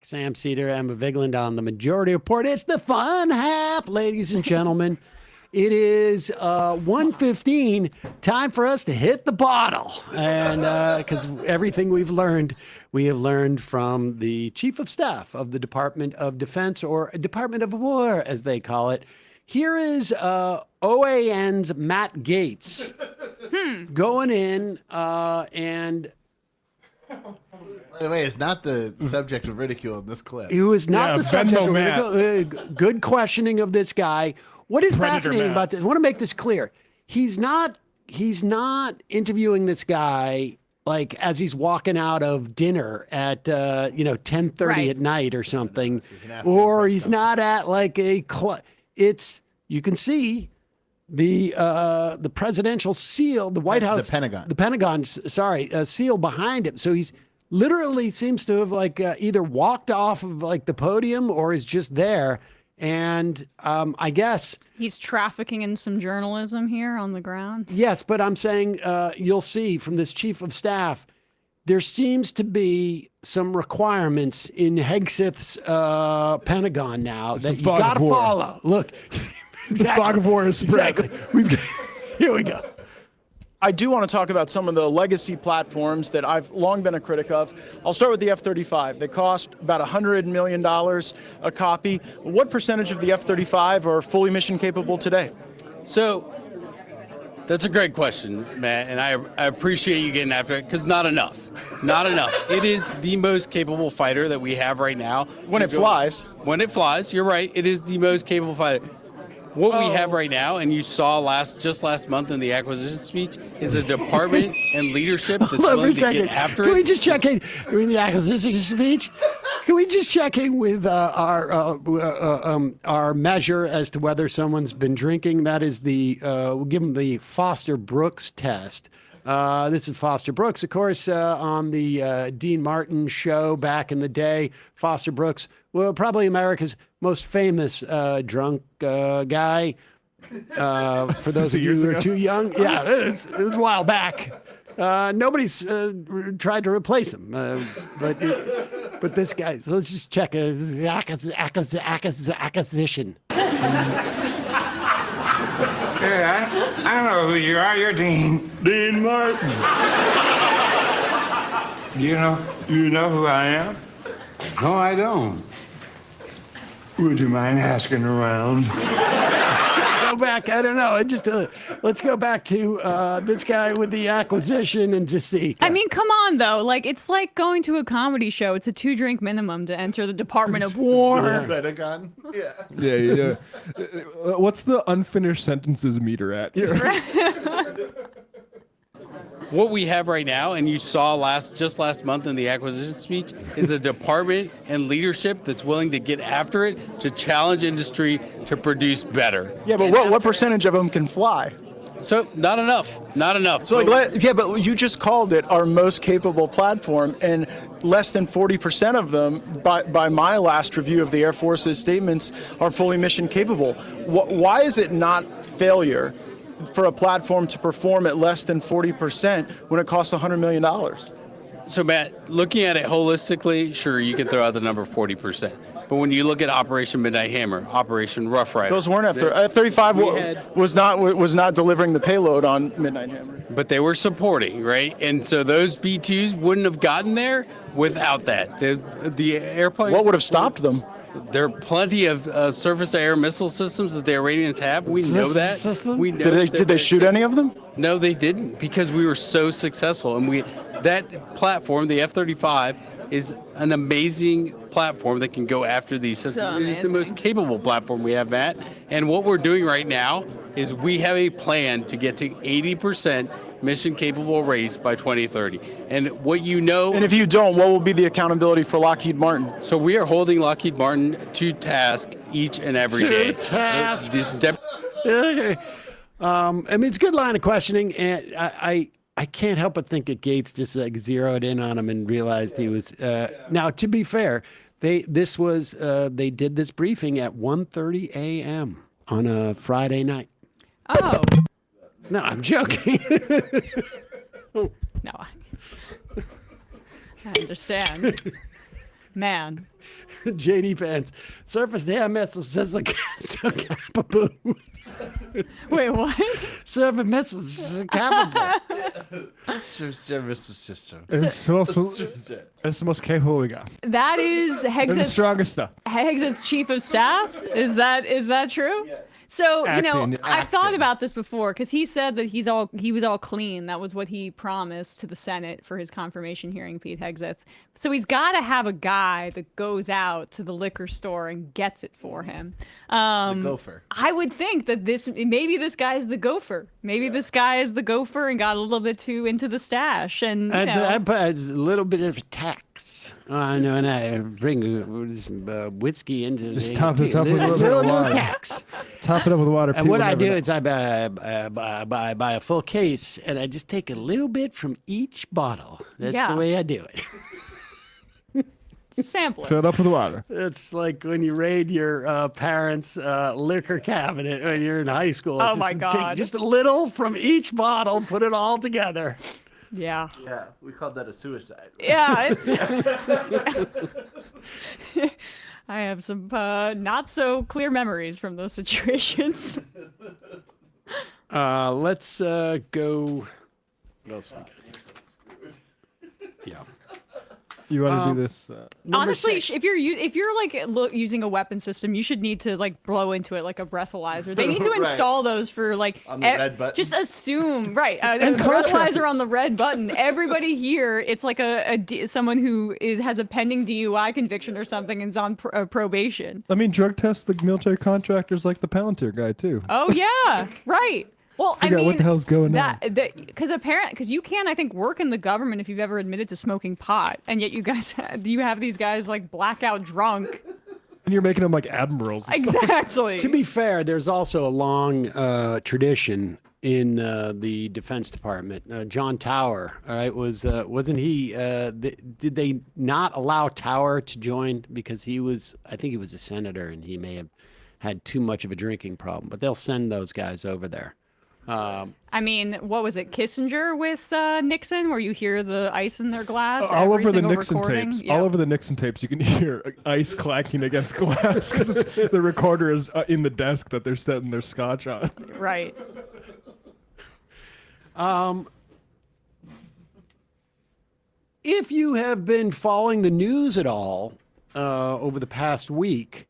Sam Seder, Emma Vigland on the Majority Report. It's the fun half, ladies and gentlemen. It is 1:15. Time for us to hit the bottle, and because everything we have learned from the Chief of Staff of the Department of Defense, or Department of War, as they call it. Here is OAN's Matt Gaetz going in and. By the way, it's not the subject of ridicule in this clip. It was not the subject of ridicule. Good questioning of this guy. What is fascinating about this? I want to make this clear. He's not interviewing this guy like as he's walking out of dinner at 10:30 at night or something, or he's not at like a club. You can see the presidential seal, the White House, the Pentagon, seal behind him. So he's literally seems to have either walked off of the podium or is just there. And I guess he's trafficking in some journalism here on the ground. Yes, but I'm saying you'll see from this chief of staff, there seems to be some requirements in Hegseth's Pentagon now that you got to follow. Look. Exactly. The fog of war is spread. Exactly. Here we go. I do want to talk about some of the legacy platforms that I've long been a critic of. I'll start with the F-35. They cost about $100 million a copy. What percentage of the F-35 are fully mission capable today? So that's a great question, Matt, and I appreciate you getting after it, because not enough. Not enough. It is the most capable fighter that we have right now. When it flies. When it flies, you're right. It is the most capable fighter. What we have right now, and you saw last month in the acquisition speech, is a department and leadership that's willing to get after it. Can we just check in during the acquisition speech? Can we just check in with our measure as to whether someone's been drinking? That is we'll give them the Foster Brooks test. This is Foster Brooks, of course, on the Dean Martin show back in the day. Foster Brooks, well, probably America's most famous drunk guy. For those of you who are too young, yeah, it was a while back. Nobody's tried to replace him, but this guy. So let's just check acquisition. Yeah, I know who you are. You're Dean Martin. You know who I am? No, I don't. Would you mind asking around? Go back. I don't know. Let's go back to this guy with the acquisition and just see. I mean, come on, though. It's like going to a comedy show. It's a 2-drink minimum to enter the Department of War. Pentagon. Yeah. Yeah. What's the unfinished sentences meter at here? What we have right now, and you saw last month in the acquisition speech, is a department and leadership that's willing to get after it, to challenge industry to produce better. Yeah, but what percentage of them can fly? So not enough. So but you just called it our most capable platform, and less than 40% of them, by my last review of the Air Force's statements, are fully mission capable. Why is it not failure for a platform to perform at less than 40% when it costs $100 million? So Matt, looking at it holistically, sure, you can throw out the number 40%. But when you look at Operation Midnight Hammer, Operation Rough Rider, those weren't F-35 was not delivering the payload on Midnight Hammer. But they were supporting, right? And so those B-2s wouldn't have gotten there without that. The airplane. What would have stopped them? There are plenty of surface-to-air missile systems that the Iranians have. We know that. Did they shoot any of them? No, they didn't, because we were so successful. And that platform, the F-35, is an amazing platform that can go after these systems. It's the most capable platform we have, Matt. And what we're doing right now is we have a plan to get to 80% mission-capable rates by 2030. And what you know... And if you don't, what will be the accountability for Lockheed Martin? So we are holding Lockheed Martin to task each and every day. Task. I mean, it's a good line of questioning, and I can't help but think that Gates just zeroed in on him and realized he was... Now, to be fair, they did this briefing at 1:30 a.m. on a Friday night. Oh. No, I'm joking. No, I understand. Man. JD Pants. Surface damn missile system. Capable. Wait, what? Surface missile capable. Service system. It's the most capable we got. That is And the Heggs' strongest stuff. chief of staff. Is that true? Yes. So Acting. I've thought about this before because he said that he was all clean. That was what he promised to the Senate for his confirmation hearing, Pete Hegseth. So he's got to have a guy that goes out to the liquor store and gets it for him. The gopher. I would think that maybe this guy's the gopher. Maybe this guy is the gopher and got a little bit too into the stash. And I put a little bit of tax. I know, and I bring whiskey into Just the top this up with a little bit of water. tax. Top it up with water. And what I do is I buy a full case, and I just take a little bit from each bottle. That's Yeah. the way I do it. sample it. Fill it up with water. It's like when you raid your parents' liquor cabinet when you're in high school. Oh Just my take God. just a little from each bottle, put it all together. Yeah. Yeah, we called that a suicide. Yeah, I have some not so clear memories from those situations. Let's go. What else we got? Yeah. You want to do this? Number Honestly, 6. if you're like using a weapon system, you should need to like blow into it like a breathalyzer. They need to Right. install those for like On the red button. Just assume a contractors. breathalyzer on the red button. Everybody here, it's like someone who has a pending DUI conviction or something and is on probation. I mean, drug test the military contractors like the Palantir guy too. Oh yeah, right. Well, Figure out what the hell's going on. Because you can't, I think, work in the government if you've ever admitted to smoking pot, and yet you have these guys like blackout drunk. And you're making them like admirals. And stuff. Exactly. To be fair, there's also a long tradition in the Defense Department. John Tower, all right, wasn't he? Did they not allow Tower to join because I think he was a senator and he may have had too much of a drinking problem? But they'll send those guys over there. I mean, what was it, Kissinger with Nixon, where you hear the ice in their glass? All every over the single Nixon recording? tapes. Yeah. All over the Nixon tapes, you can hear ice clacking against glass because the recorder is in the desk that they're setting their scotch on. Right. If you have been following the news at all over the past week,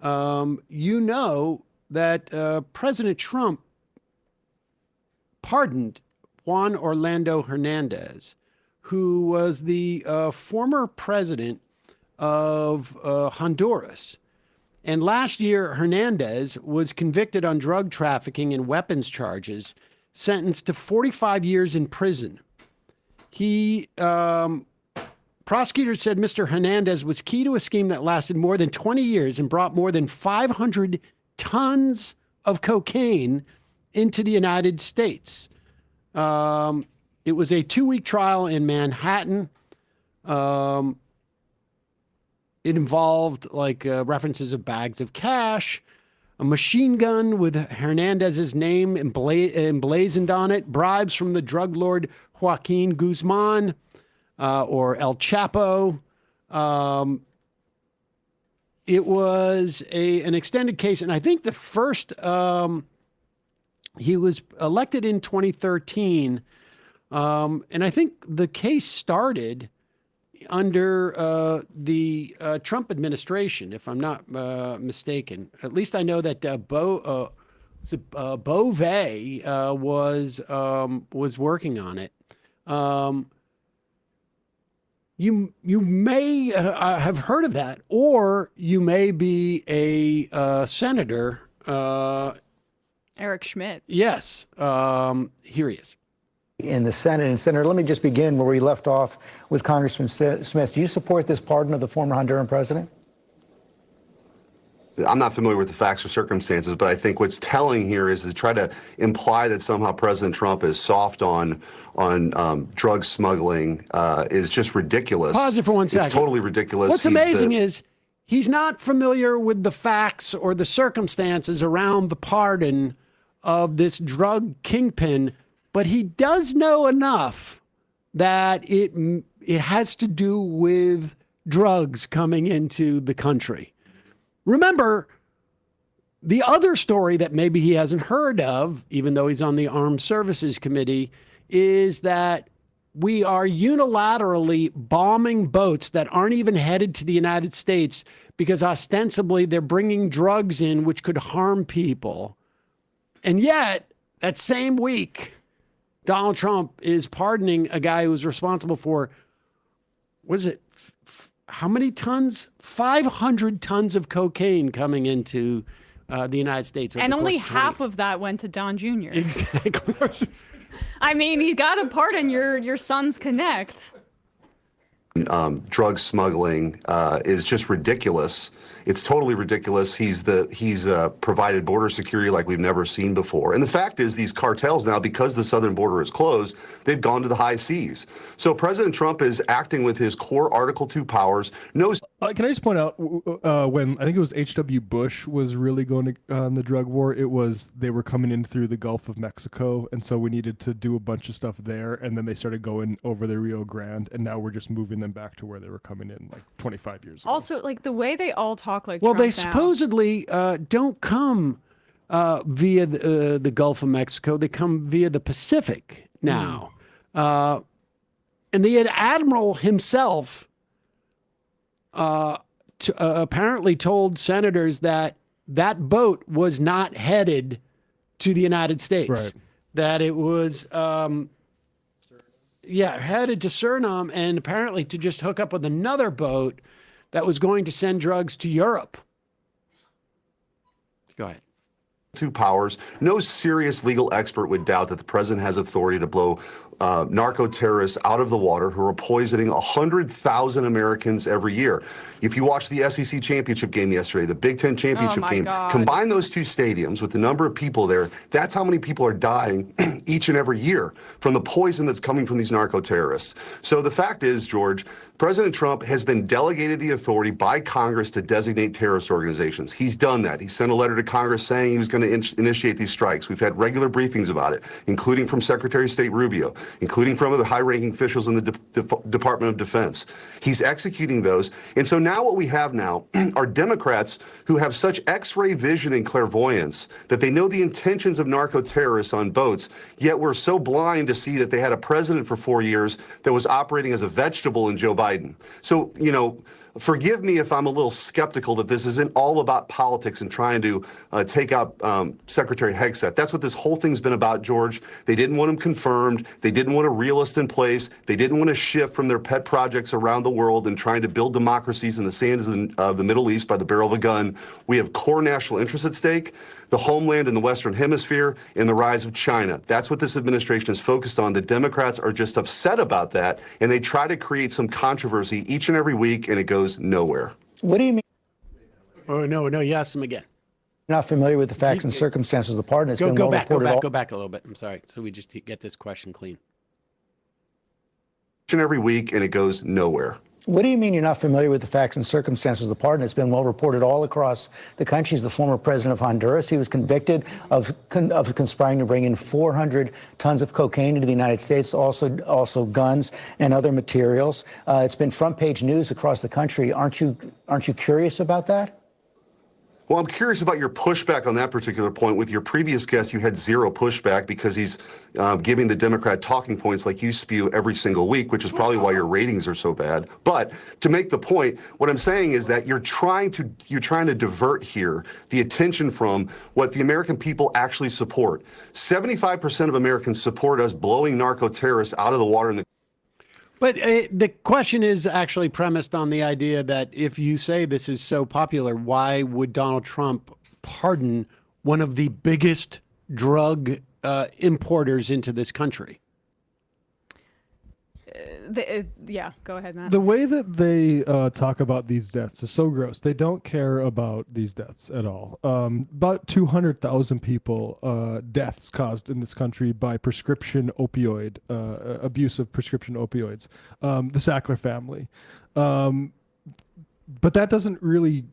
you know that President Trump pardoned Juan Orlando Hernandez, who was the former president of Honduras. And last year, Hernandez was convicted on drug trafficking and weapons charges, sentenced to 45 years in prison. Prosecutors said Mr. Hernandez was key to a scheme that lasted more than 20 years and brought more than 500 tons of cocaine into the United States. It was a 2-week trial in Manhattan. It involved references of bags of cash, a machine gun with Hernandez's name emblazoned on it, bribes from the drug lord Joaquin Guzman, or El Chapo. It was an extended case, and I think the first he was elected in 2013, and I think the case started under the Trump administration, if I'm not mistaken. At least I know that Beauvais was working on it. You may have heard of that, or you may be a senator. Eric Schmidt. Yes, here he is. In the Senate. And Senator, let me just begin where we left off with Congressman Smith. Do you support this pardon of the former Honduran president? I'm not familiar with the facts or circumstances, but I think what's telling here is to try to imply that somehow President Trump is soft on drug smuggling is just ridiculous. Pause it for 1 second. It's totally ridiculous. What's amazing is he's not familiar with the facts or the circumstances around the pardon of this drug kingpin, but he does know enough that it has to do with drugs coming into the country. Remember, the other story that maybe he hasn't heard of, even though he's on the Armed Services Committee, is that we are unilaterally bombing boats that aren't even headed to the United States because ostensibly they're bringing drugs in which could harm people. And yet, that same week, Donald Trump is pardoning a guy who was responsible for, what is it, how many tons? 500 tons of cocaine coming into the United States. And only half of that went to Don Jr. Exactly. I mean, you got to pardon your Sons Connect. Drug smuggling is just ridiculous. It's totally ridiculous. He's provided border security like we've never seen before. And the fact is, these cartels now, because the southern border is closed, they've gone to the high seas. So President Trump is acting with his core Article 2 powers. No. Can I just point out when I think it was H.W. Bush was really going on the drug war, they were coming in through the Gulf of Mexico, and so we needed to do a bunch of stuff there, and then they started going over the Rio Grande, and now we're just moving them back to where they were coming in like 25 years ago. Also, like the way they all talk like well, Trump they now. supposedly don't come via the Gulf of Mexico. They come via the Pacific now. And the admiral himself apparently told senators that boat was not headed to the United States. Right. That it was headed to Suriname, and apparently to just hook up with another boat that was going to send drugs to Europe. Go ahead. 2 powers. No serious legal expert would doubt that the president has authority to blow narco-terrorists out of the water who are poisoning 100,000 Americans every year. If you watched the SEC championship game yesterday, the Big Ten championship game, combine those 2 stadiums with the number of people there, that's how many people are dying each and every year from the poison that's coming from these narco-terrorists. So the fact is, George, President Trump has been delegated the authority by Congress to designate terrorist organizations. He's done that. He sent a letter to Congress saying he was going to initiate these strikes. We've had regular briefings about it, including from Secretary of State Rubio, including from the high-ranking officials in the Department of Defense. He's executing those. And so now what we have now are Democrats who have such X-ray vision and clairvoyance that they know the intentions of narco-terrorists on boats, yet we're so blind to see that they had a president for 4 years that was operating as a vegetable in Joe Biden. So, forgive me if I'm a little skeptical that this isn't all about politics and trying to take out Secretary Hegseth. That's what this whole thing's been about, George. They didn't want him confirmed. They didn't want a realist in place. They didn't want to shift from their pet projects around the world and trying to build democracies in the sands of the Middle East by the barrel of a gun. We have core national interests at stake, the homeland in the Western Hemisphere, and the rise of China. That's what this administration is focused on. The Democrats are just upset about that, and they try to create some controversy each and every week, and it goes nowhere. What do you mean? Oh, no, you asked him again. You're not familiar with the facts and circumstances of the pardon. It's been Go well back a little bit. I'm sorry. So we just get this question clean. Each and every week, and it goes nowhere. What do you mean you're not familiar with the facts and circumstances of the pardon? It's been well reported all across the country. He's the former president of Honduras. He was convicted of conspiring to bring in 400 tons of cocaine into the United States, also guns and other materials. It's been front page news across the country. Aren't you curious about that? Well, I'm curious about your pushback on that particular point. With your previous guest, you had zero pushback because he's giving the Democrat talking points like you spew every single week, which is probably why your ratings are so bad. But to make the point, what I'm saying is that you're trying to divert here the attention from what the American people actually support. 75% of Americans support us blowing narco terrorists out of the water in the But the question is actually premised on the idea that if you say this is so popular, why would Donald Trump pardon one of the biggest drug importers into this country? Yeah, go ahead, Matt. The way that they talk about these deaths is so gross. They don't care about these deaths at all. About 200,000 people deaths caused in this country by prescription opioid abuse of prescription opioids. The Sackler family, but that doesn't really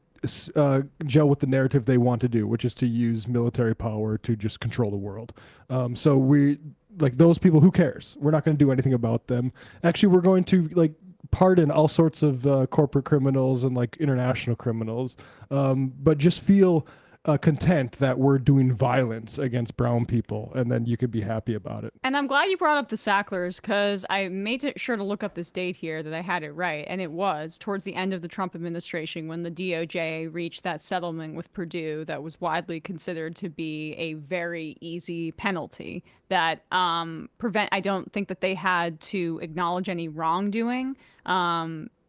gel with the narrative they want to do, which is to use military power to just control the world. So we. Like those people, who cares? We're not going to do anything about them. Actually, we're going to pardon all sorts of corporate criminals and like international criminals, but just feel content that we're doing violence against brown people, and then you could be happy about it. And I'm glad you brought up the Sacklers, because I made sure to look up this date here that I had it right, and it was towards the end of the Trump administration when the DOJ reached that settlement with Purdue that was widely considered to be a very easy penalty that I don't think that they had to acknowledge any wrongdoing.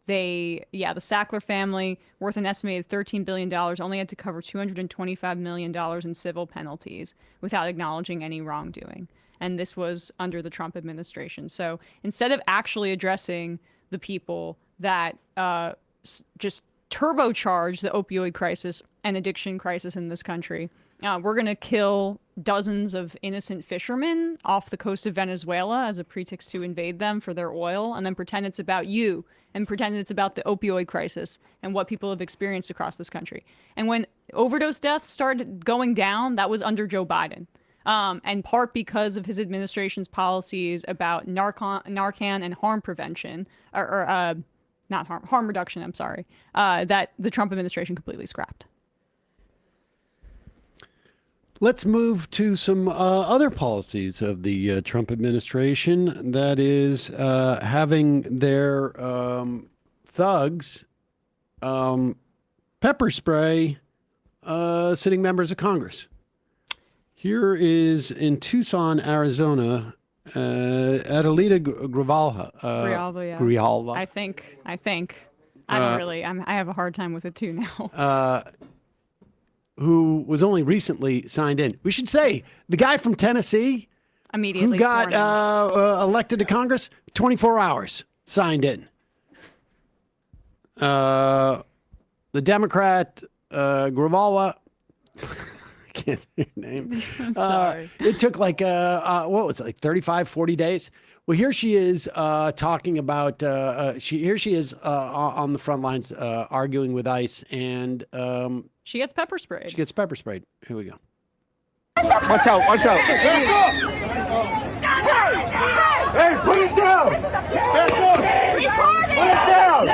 The Sackler family, worth an estimated $13 billion, only had to cover $225 million in civil penalties without acknowledging any wrongdoing. And this was under the Trump administration. So instead of actually addressing the people that just turbocharge the opioid crisis and addiction crisis in this country, we're going to kill dozens of innocent fishermen off the coast of Venezuela as a pretext to invade them for their oil, and then pretend it's about you and pretend it's about the opioid crisis and what people have experienced across this country. And when overdose deaths started going down, that was under Joe Biden. In part because of his administration's policies about Narcan and harm prevention, harm reduction, I'm sorry, that the Trump administration completely scrapped. Let's move to some other policies of the Trump administration. That is having their thugs pepper spray sitting members of Congress. Here is in Tucson, Arizona, Adelita Grijalva. I think. I don't really. I have a hard time with it too now. Who was only recently signed in. We should say the guy from Tennessee immediately who got elected to Congress, 24 hours signed in. The Democrat, Grijalva, I can't say her name. I'm sorry. It took like, what was it, like 35, 40 days? Well, here she is talking about, here she is on the front lines arguing with ICE, and she gets pepper sprayed. She gets pepper sprayed. Here we go. Watch out, watch out. Hey, put it down. Put it down.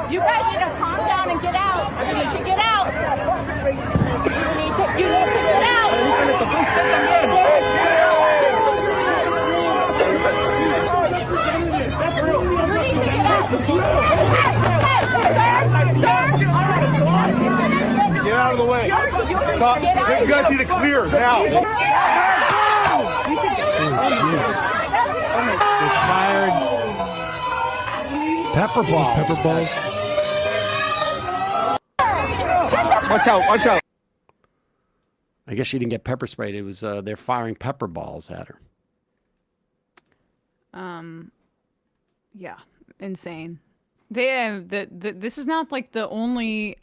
You guys need to calm down and get out. You need to get out. You need to get out. Get out of the way. Stop. You guys need to clear now. They fired Pepper-Balled. Pepper-Balls. Watch out, watch out. I guess she didn't get pepper sprayed. It was they're firing pepper balls at her. Yeah, insane. This is not like the only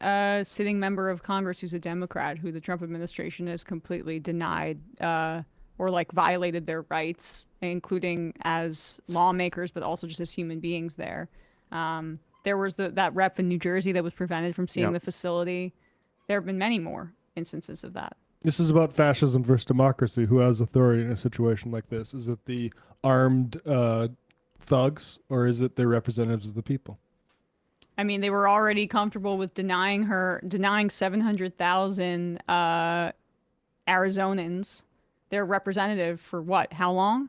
sitting member of Congress who's a Democrat who the Trump administration has completely denied or like violated their rights, including as lawmakers, but also just as human beings there. There was that rep in New Jersey that was prevented from seeing the facility. There have been many more instances of that. This is about fascism versus democracy. Who has authority in a situation like this? Is it the armed thugs, or is it the representatives of the people? I mean, they were already comfortable with denying 700,000 Arizonans their representative for what? How long?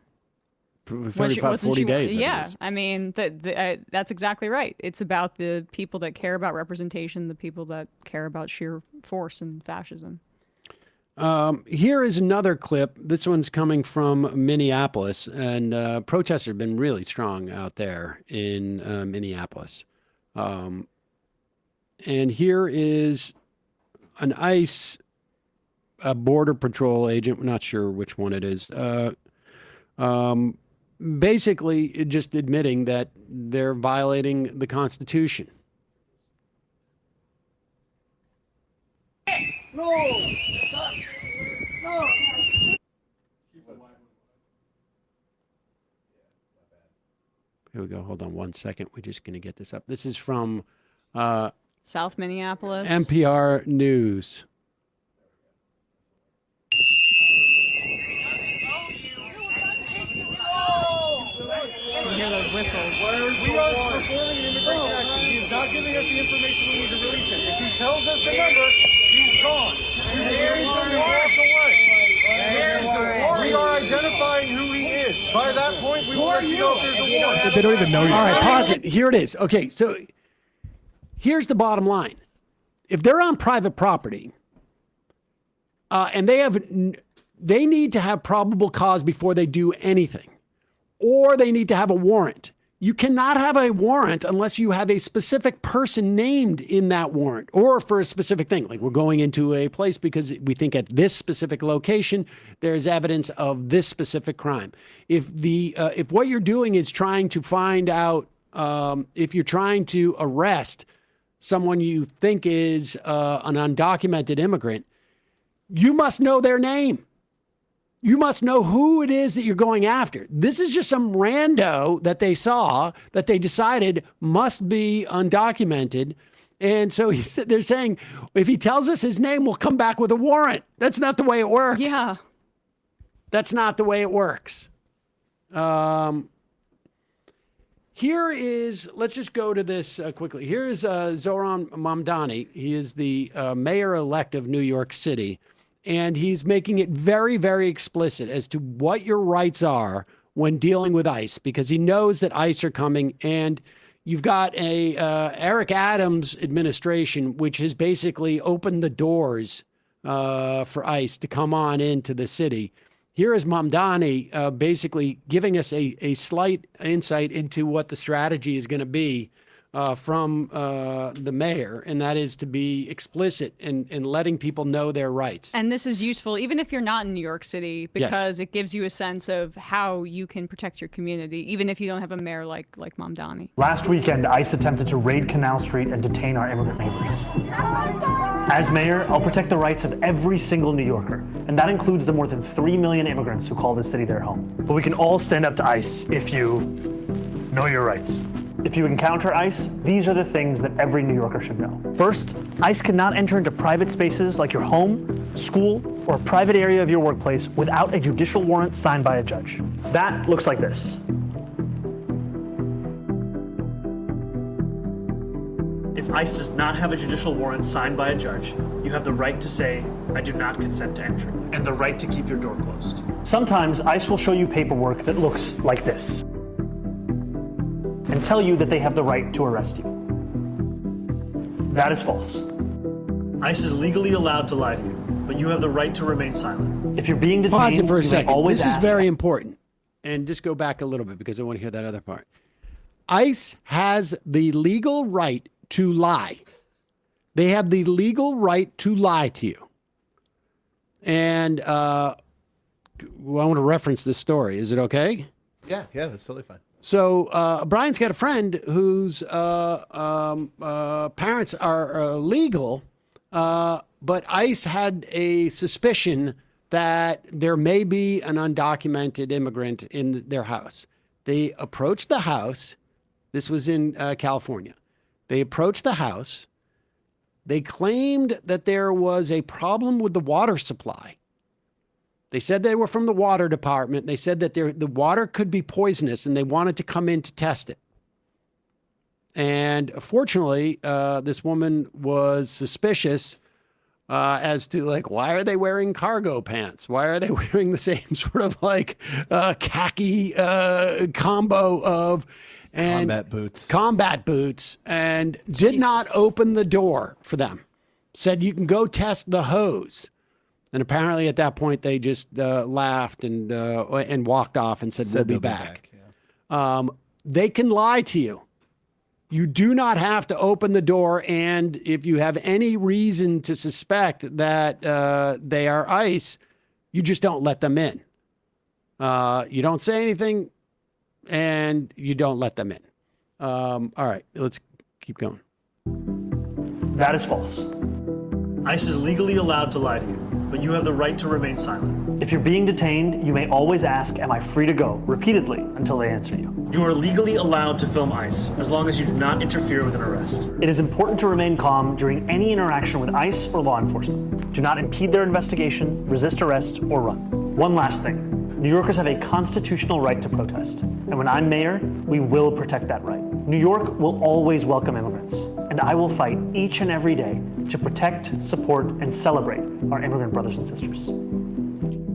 35, 40 days. Yeah, I mean, that's exactly right. It's about the people that care about representation, the people that care about sheer force and fascism. Here is another clip. This one's coming from Minneapolis, and protests have been really strong out there in Minneapolis. And here is an ICE border patrol agent. We're not sure which one it is. Basically, just admitting that they're violating the Constitution. No! No! Here we go. Hold on 1 second. We're just going to get this up. This is from South Minneapolis. NPR News. You hear those whistles. We are performing an immigration action. He is not giving us the information we need to release it. If he tells us the number, he's gone. We walk away. We are identifying who he is. By that point, we will let you know if there's a warrant. They don't even know you. All right, pause it. Here it is. Okay, so here's the bottom line. If they're on private property and they need to have probable cause before they do anything, or they need to have a warrant. You cannot have a warrant unless you have a specific person named in that warrant or for a specific thing. Like, we're going into a place because we think at this specific location, there's evidence of this specific crime. If what you're doing is trying to find out, if you're trying to arrest someone you think is an undocumented immigrant, you must know their name. You must know who it is that you're going after. This is just some rando that they saw that they decided must be undocumented. And so they're saying, if he tells us his name, we'll come back with a warrant. That's not the way it works. Yeah. That's not the way it works. Here is, let's just go to this quickly. Here is Zohran Mamdani. He is the mayor-elect of New York City. And he's making it very, very explicit as to what your rights are when dealing with ICE, because he knows that ICE are coming. And you've got a Eric Adams administration, which has basically opened the doors for ICE to come on into the city. Here is Mamdani basically giving us a slight insight into what the strategy is going to be from the mayor, and that is to be explicit and letting people know their rights. And this is useful even if you're not in New York City, because it gives you a sense of how you can protect your community, even if you don't have a mayor like Mamdani. Last weekend, ICE attempted to raid Canal Street and detain our immigrant neighbors. As mayor, I'll protect the rights of every single New Yorker, and that includes the more than 3 million immigrants who call this city their home. But we can all stand up to ICE if you know your rights. If you encounter ICE, these are the things that every New Yorker should know. First, ICE cannot enter into private spaces like your home, school, or a private area of your workplace without a judicial warrant signed by a judge. That looks like this. If ICE does not have a judicial warrant signed by a judge, you have the right to say, "I do not consent to entry," and the right to keep your door closed. Sometimes ICE will show you paperwork that looks like this and tell you that they have the right to arrest you. That is false. ICE is legally allowed to lie to you, but you have the right to remain silent. If you're being detained, pause it for a second. Always this is ask. very important. And just go back a little bit because I want to hear that other part. ICE has the legal right to lie. They have the legal right to lie to you. And I want to reference this story. Is it okay? Yeah, that's totally fine. So Brian's got a friend whose parents are legal, but ICE had a suspicion that there may be an undocumented immigrant in their house. They approached the house. This was in California. They approached the house. They claimed that there was a problem with the water supply. They said they were from the water department. They said that the water could be poisonous and they wanted to come in to test it. And fortunately, this woman was suspicious as to, like, why are they wearing cargo pants? Why are they wearing the same sort of like khaki combo of combat boots, and did not open the door for them. Said, you can go test the hose. And apparently at that point, they just laughed and walked off and said we'll be back. They can lie to you. You do not have to open the door. And if you have any reason to suspect that they are ICE, you just don't let them in. You don't say anything and you don't let them in. All right, let's keep going. That is false. ICE is legally allowed to lie to you, but you have the right to remain silent. If you're being detained, you may always ask, "Am I free to go?" repeatedly until they answer you. You are legally allowed to film ICE as long as you do not interfere with an arrest. It is important to remain calm during any interaction with ICE or law enforcement. Do not impede their investigation, resist arrest, or run. One last thing. New Yorkers have a constitutional right to protest, and when I'm mayor, we will protect that right. New York will always welcome immigrants, and I will fight each and every day to protect, support, and celebrate our immigrant brothers and sisters.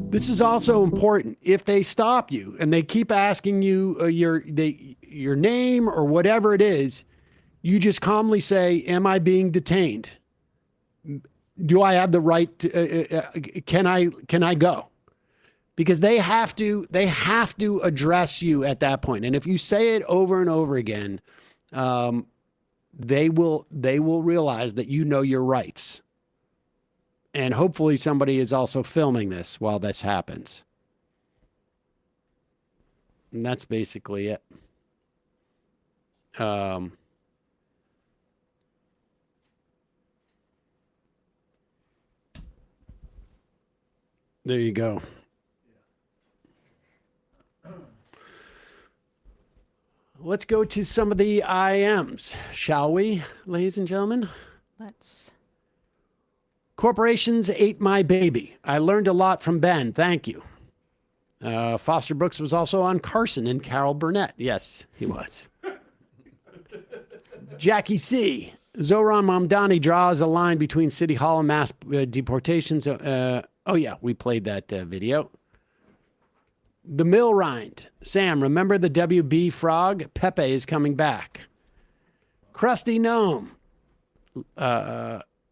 This is also important. If they stop you and they keep asking you your name or whatever it is, you just calmly say, "Am I being detained? Do I have the right to, can I go?" Because they have to address you at that point. And if you say it over and over again, they will realize that you know your rights. And hopefully somebody is also filming this while this happens. And that's basically it. There you go. Let's go to some of the IMs, shall we, ladies and gentlemen? Let's. Corporations ate my baby. I learned a lot from Ben. Thank you. Foster Brooks was also on Carson and Carol Burnett. Yes, he was. Jackie C. Zoran Mamdani draws a line between City Hall and mass deportations. Oh, yeah, we played that video. The Mill Rind. Sam, remember the WB frog? Pepe is coming back. Krusty Gnome.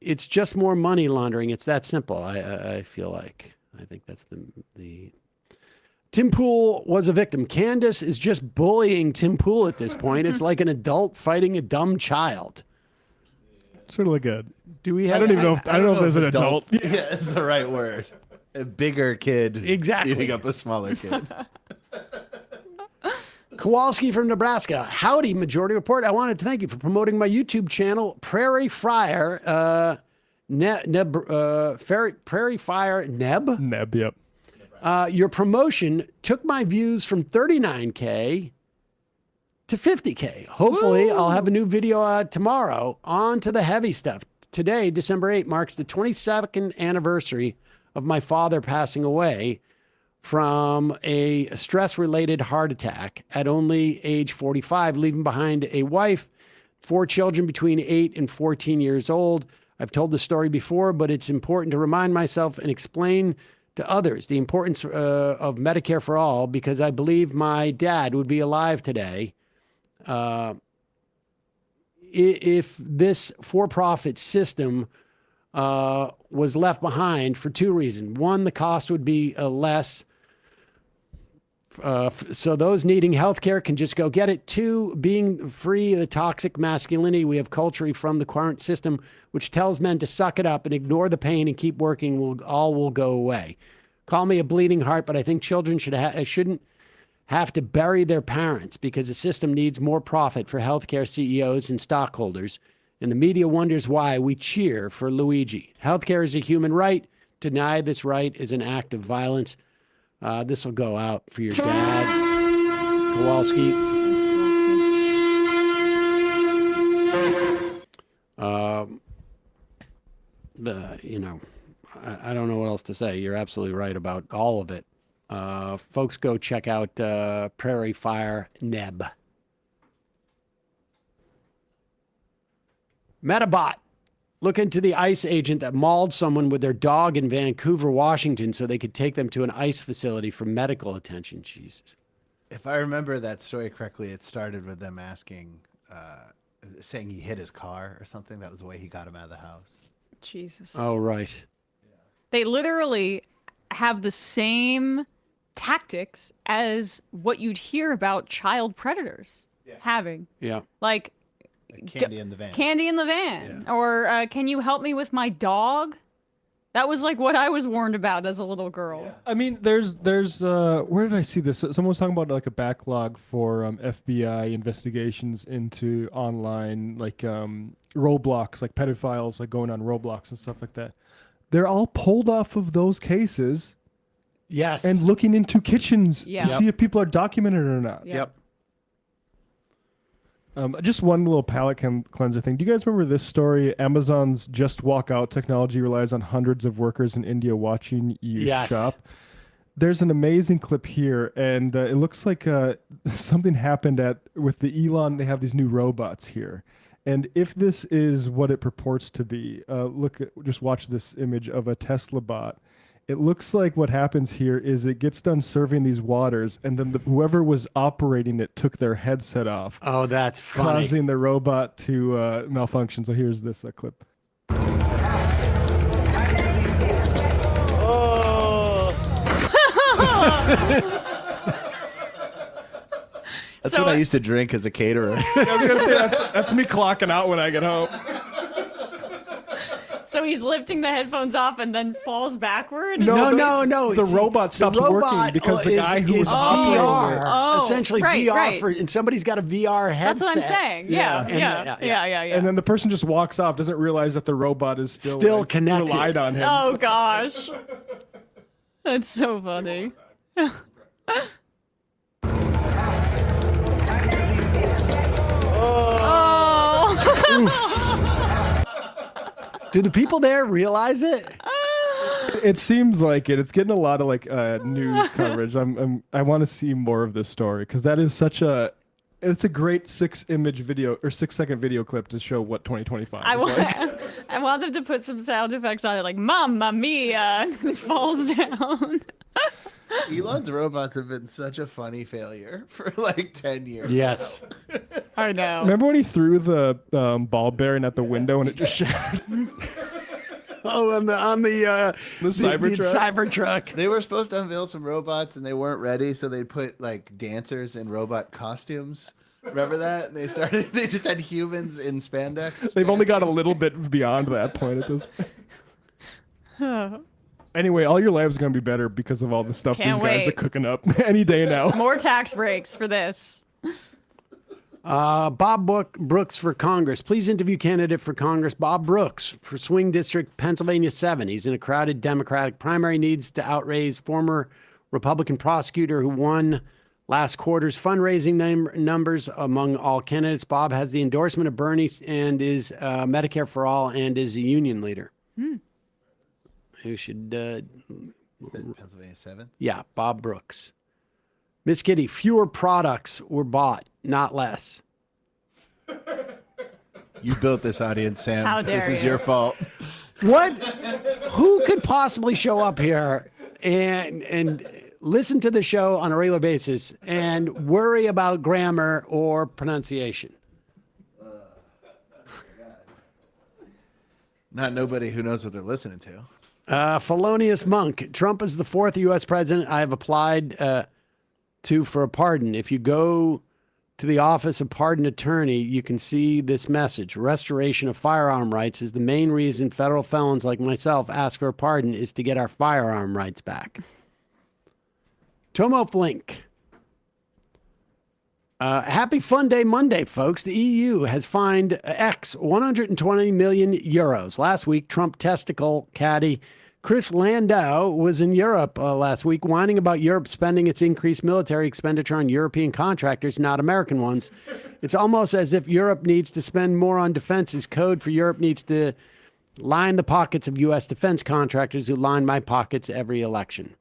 It's just more money laundering. It's that simple, I feel like. I think that's the... Tim Pool was a victim. Candace is just bullying Tim Pool at this point. It's like an adult fighting a dumb child. Sort of like a... Do we have... I don't know if there's an adult. Yeah, it's the right word. A bigger kid exactly beating up a smaller kid. Kowalski from Nebraska. Howdy, Majority Report. I wanted to thank you for promoting my YouTube channel, Prairie Fire Prairie Fire Neb. Neb, yep. Your promotion took my views from 39K to 50K. Hopefully, I'll have a new video tomorrow. On to the heavy stuff. Today, December 8th, marks the 22nd anniversary of my father passing away from a stress-related heart attack at only age 45, leaving behind a wife, 4 children between 8 and 14 years old. I've told the story before, but it's important to remind myself and explain to others the importance of Medicare for all, because I believe my dad would be alive today if this for-profit system was left behind, for 2 reasons. One, the cost would be less, so those needing healthcare can just go get it. 2, being free of the toxic masculinity we have culturally from the current system, which tells men to suck it up and ignore the pain and keep working, all will go away. Call me a bleeding heart, but I think children shouldn't have to bury their parents because the system needs more profit for healthcare CEOs and stockholders. And the media wonders why we cheer for Luigi. Healthcare is a human right. Deny this right is an act of violence. This will go out for your dad, Kowalski. I don't know what else to say. You're absolutely right about all of it. Folks, go check out Prairie Fire Neb. Metabot. Look into the ICE agent that mauled someone with their dog in Vancouver, Washington, so they could take them to an ICE facility for medical attention. Jesus. If I remember that story correctly, it started with them asking, saying he hit his car or something. That was the way he got him out of the house. Jesus. Oh, right. They literally have the same tactics as what you'd hear about child predators having. Yeah. Like Candy in the Van. Candy in the Van. Yeah. Or can you help me with my dog? That was like what I was warned about as a little girl. Yeah. I mean, there's where did I see this? Someone was talking about like a backlog for FBI investigations into online like Roblox, like pedophiles like going on Roblox and stuff like that. they're all pulled off of those cases. Yes. And looking into kitchens Yeah. to see if people are documented or not. Yep. Just one little palate cleanser thing. Do you guys remember this story? Amazon's Just Walk Out technology relies on hundreds of workers in India watching you shop. There's an amazing clip here, and it looks like something happened with the Elon. They have these new robots here. And if this is what it purports to be, just watch this image of a Tesla bot. It looks like what happens here is it gets done serving these waters, and then whoever was operating it took their headset off. Oh, that's funny. Causing the robot to malfunction. So here's this clip. That's what I used to drink as a caterer. I was gonna say that's me clocking out when I get home. So he's lifting the headphones off and then falls backward? No. The robot stops working because the guy who was operating it. Oh, essentially right, VR right. and somebody's got a VR headset. That's what I'm saying. Yeah. And then the person just walks off, doesn't realize that the robot is still connected. relied on him. Oh gosh. That's so funny. Do the people there realize it? It seems like it. It's getting a lot of news coverage. I want to see more of this story because that is it's a great 6-second video clip to show what 2025 is like. I want them to put some sound effects on it, like "Mamma Mia" and it falls down. Elon's robots have been such a funny failure for like 10 years. Yes. I know. Remember when he threw the ball bearing at the window and it just shattered? Oh, on the Cybertruck. They were supposed to unveil some robots and they weren't ready, so they put like dancers in robot costumes. Remember that? And they just had humans in spandex. They've only got a little bit beyond that point at this point. Anyway, all your lives are going to be better because of all the stuff Can't these guys wait. are cooking up any day now. More tax breaks for this. Bob Brooks for Congress. Please interview candidate for Congress Bob Brooks for Swing District, Pennsylvania 7. He's in a crowded Democratic primary, needs to outraise former Republican prosecutor who won last quarter's fundraising numbers among all candidates. Bob has the endorsement of Bernie and is Medicare for All and is a union leader. Who should... Pennsylvania 7? Yeah, Bob Brooks. Miss Kitty, fewer products were bought, not less. You built this audience, Sam. How dare this is you. your fault. What? Who could possibly show up here and listen to the show on a regular basis and worry about grammar or pronunciation? Not nobody who knows what they're listening to. Felonious monk. Trump is the 4th U.S. president I have applied to for a pardon. If you go to the office of pardon attorney, you can see this message. Restoration of firearm rights is the main reason federal felons like myself ask for a pardon is to get our firearm rights back. Tomo Flink. Happy Fun Day Monday, folks. The EU has fined X 120 million euros. Last week, Trump testicle caddy Chris Landau was in Europe last week, whining about Europe spending its increased military expenditure on European contractors, not American ones. It's almost as if Europe needs to spend more on defense as code for Europe needs to line the pockets of U.S. defense contractors who line my pockets every election.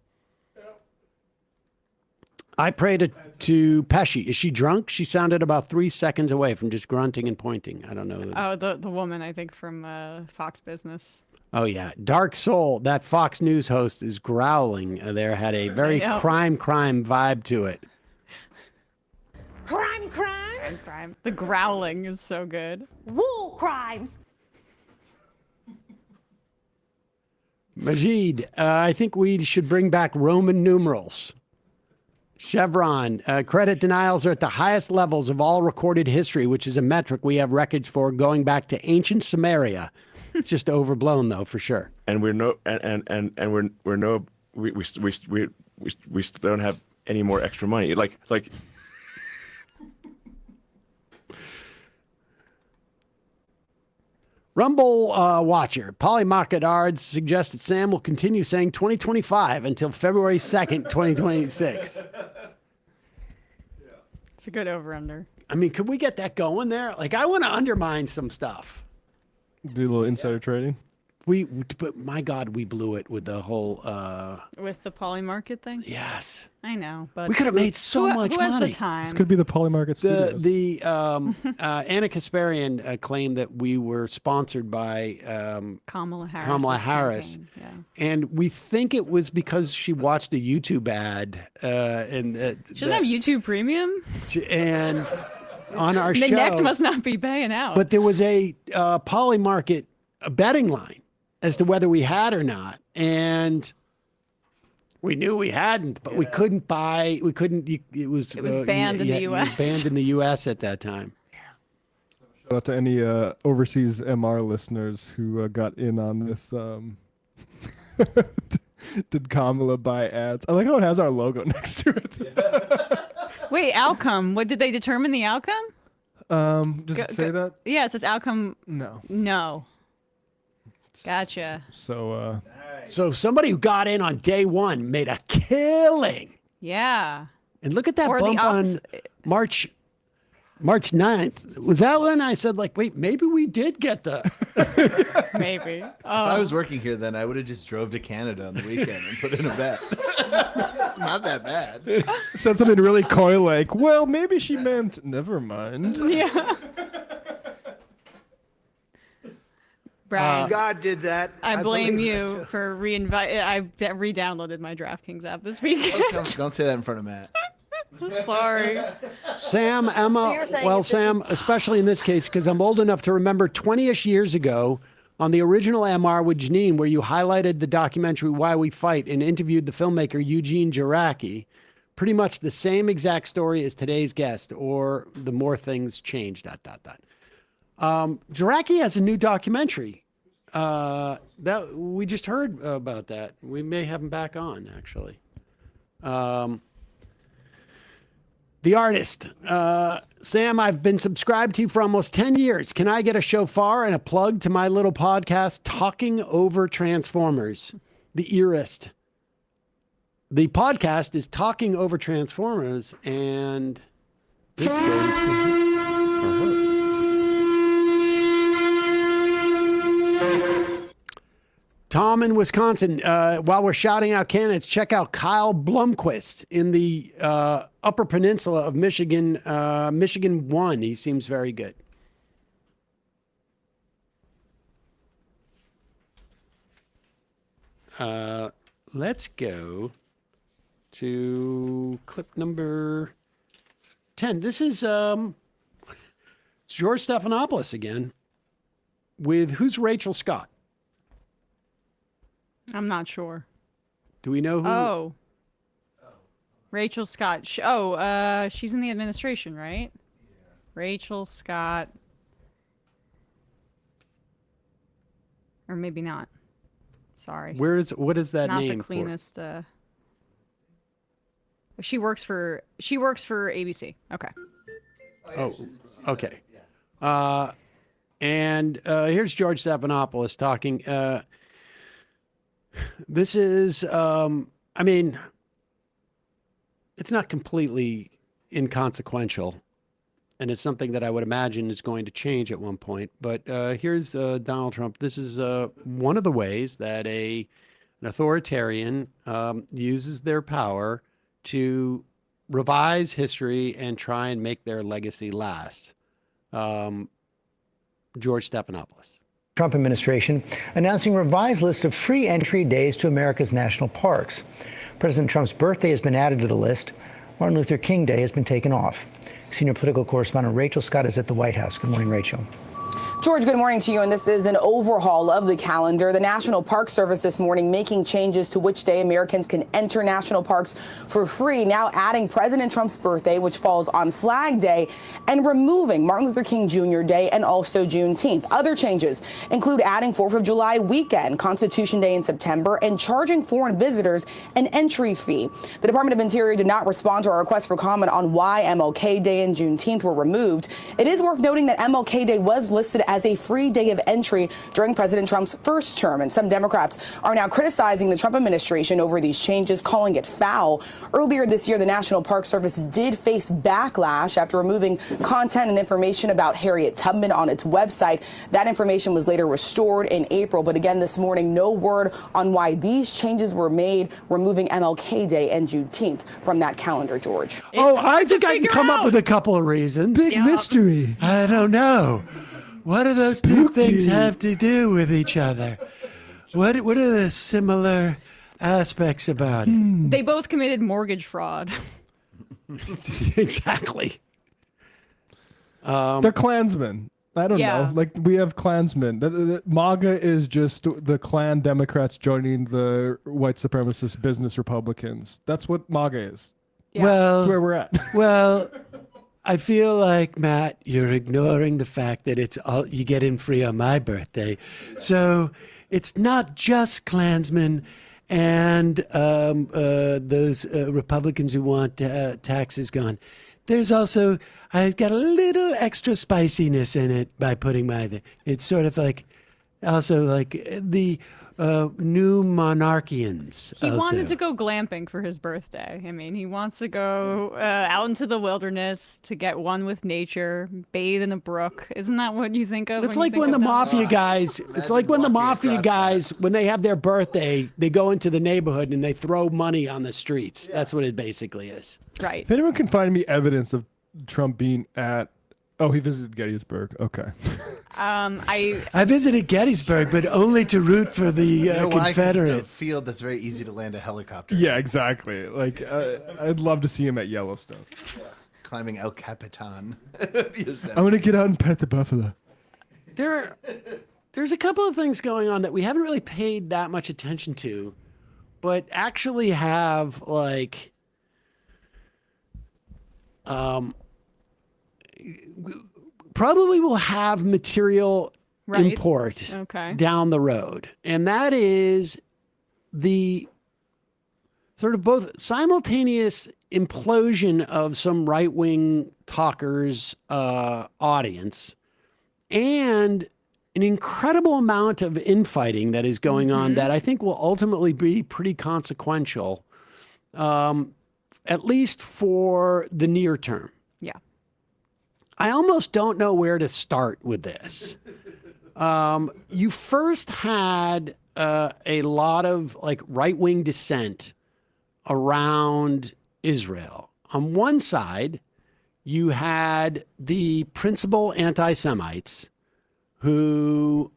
I prayed to Pesci. Is she drunk? She sounded about 3 seconds away from just grunting and pointing. I don't know. Oh, the woman, I think, from Fox Business. Oh, yeah. Dark Soul, that Fox News host is growling there, had a very crime vibe to it. Crime. The growling is so good. War crimes. Majid, I think we should bring back Roman numerals. Chevron, credit denials are at the highest levels of all recorded history, which is a metric we have records for going back to ancient Samaria. It's just overblown, though, for sure. And we don't have any more extra money. Like. Rumble watcher Polly Makadard suggests that Sam will continue saying 2025 until February 2nd, 2026. It's a good over-under. I mean, could we get that going there? Like, I want to undermine some stuff. Do a little insider trading. But my God, we blew it with the whole. With the poly market thing? Yes. I know, but We could have made so much who has money. the time? This could be the Polymarket Studios. Anna Kasparian claimed that we were sponsored by Kamala Harris. Kamala Harris. Yeah. And we think it was because she watched a YouTube ad. She doesn't have YouTube Premium? And on our The show. neck must not be paying out. But there was a Polymarket betting line as to whether we had or not. And we knew we hadn't, but we couldn't buy. We couldn't. It was banned in the U.S. It was banned in the U.S. at that time. Shout out to any overseas MR listeners who got in on this. Did Kamala buy ads? I like how it has our logo next to it. Wait, outcome. What did they determine the outcome? Does it say that? Yeah, it says outcome. No. No. Gotcha. So somebody who got in on day one made a killing. Yeah. And look at that Or the bump on opposite. March 9th. Was that when I said, like, wait, maybe we did get the... Maybe. If I was working here then, I would have just drove to Canada on the weekend and put in a bet. It's not that bad. said something really coy like, well, maybe she meant, never mind. Yeah. Brian, God did that. I blame believe you it. for I re-downloaded my DraftKings app this week. Don't say that in front of Matt. Sorry. Sam, Emma, So you're saying well, if this Sam, especially in this case, because I'm old enough to remember 20-ish years ago on the original MR with Janine, where you highlighted the documentary Why We Fight and interviewed the filmmaker Eugene Jaracki. Pretty much the same exact story as today's guest, or the more things change, ... Jaracki has a new documentary. That we just heard about that. We may have him back on, actually. The artist. Sam, I've been subscribed to you for almost 10 years. Can I get a shofar and a plug to my little podcast, Talking Over Transformers? The Earist. The podcast is Talking Over Transformers, and this goes to her. Tom in Wisconsin, while we're shouting out candidates, check out Kyle Blumquist in the Upper Peninsula of Michigan. Michigan 1. He seems very good. Let's go to clip number 10. This is George Stephanopoulos again with who's Rachel Scott? I'm not sure. Do we know who? Oh. Rachel Scott. She's in the administration, right? Yeah. Rachel Scott. Or maybe not. Sorry. What is that not name the cleanest. She works for ABC. Okay. Oh, okay. And here's George Stephanopoulos talking. This is, I mean, it's not completely inconsequential, and it's something that I would imagine is going to change at one point. But here's Donald Trump. This is one of the ways that an authoritarian uses their power to revise history and try and make their legacy last. George Stephanopoulos. Trump administration announcing a revised list of free entry days to America's national parks. President Trump's birthday has been added to the list. Martin Luther King Day has been taken off. Senior political correspondent Rachel Scott is at the White House. Good morning, Rachel. George, good morning to you. And this is an overhaul of the calendar. The National Park Service this morning making changes to which day Americans can enter national parks for free, now adding President Trump's birthday, which falls on Flag Day, and removing Martin Luther King Jr. Day and also Juneteenth. Other changes include adding 4th of July weekend, Constitution Day in September, and charging foreign visitors an entry fee. The Department of Interior did not respond to our request for comment on why MLK Day and Juneteenth were removed. It is worth noting that MLK Day was listed as a free day of entry during President Trump's first term. And some Democrats are now criticizing the Trump administration over these changes, calling it foul. Earlier this year, the National Park Service did face backlash after removing content and information about Harriet Tubman on its website. That information was later restored in April. But again, this morning, no word on why these changes were made, removing MLK Day and Juneteenth from that calendar, George. I think I can come up with a couple of reasons. Big mystery. I don't know. What do those two things have to do with each other? What are the similar aspects about it? They both committed mortgage fraud. Exactly. They're Klansmen. I don't know. Like, we have Klansmen. The MAGA is just the Klan Democrats joining the white supremacist business Republicans. That's what MAGA is. Well, That's where we're at. Well, I feel like, Matt, you're ignoring the fact that it's all you get in free on my birthday. So it's not just Klansmen and those Republicans who want taxes gone. There's also, I got a little extra spiciness in it by putting it's sort of like, also like the new monarchians. He also wanted to go glamping for his birthday. I mean, he wants to go out into the wilderness to get one with nature, bathe in a brook. Isn't that what you think of? It's like when the mafia guys, it's like when the mafia guys, when they have their birthday, they go into the neighborhood and they throw money on the streets. That's what it basically is. Right. If anyone can find me evidence of Trump being at, he visited Gettysburg. Okay. I visited Gettysburg, but only to root for the Confederate. It's a field that's very easy to land a helicopter. Yeah, exactly. Like, I'd love to see him at Yellowstone. Climbing El Capitan. I want to get out and pet the buffalo. There's a couple of things going on that we haven't really paid that much attention to, but actually have like probably will have material import down the road. And that is the sort of both simultaneous implosion of some right-wing talkers' audience and an incredible amount of infighting that is going on that I think will ultimately be pretty consequential, at least for the near term. Yeah. I almost don't know where to start with this. You first had a lot of like right-wing dissent around Israel. On one side, you had the principal anti-Semites who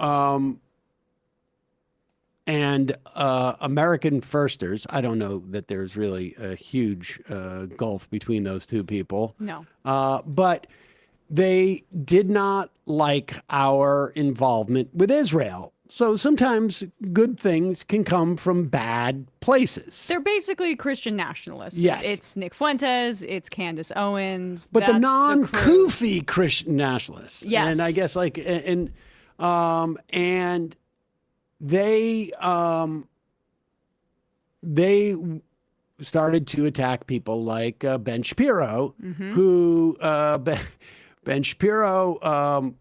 and American firsters. I don't know that there's really a huge gulf between those two people. No. But they did not like our involvement with Israel. So sometimes good things can come from bad places. They're basically Christian nationalists. Yes. It's Nick Fuentes, it's Candace Owens. But the non-koofy Christian nationalists. Yes. And I guess like, and they started to attack people like Ben Shapiro, who Ben Shapiro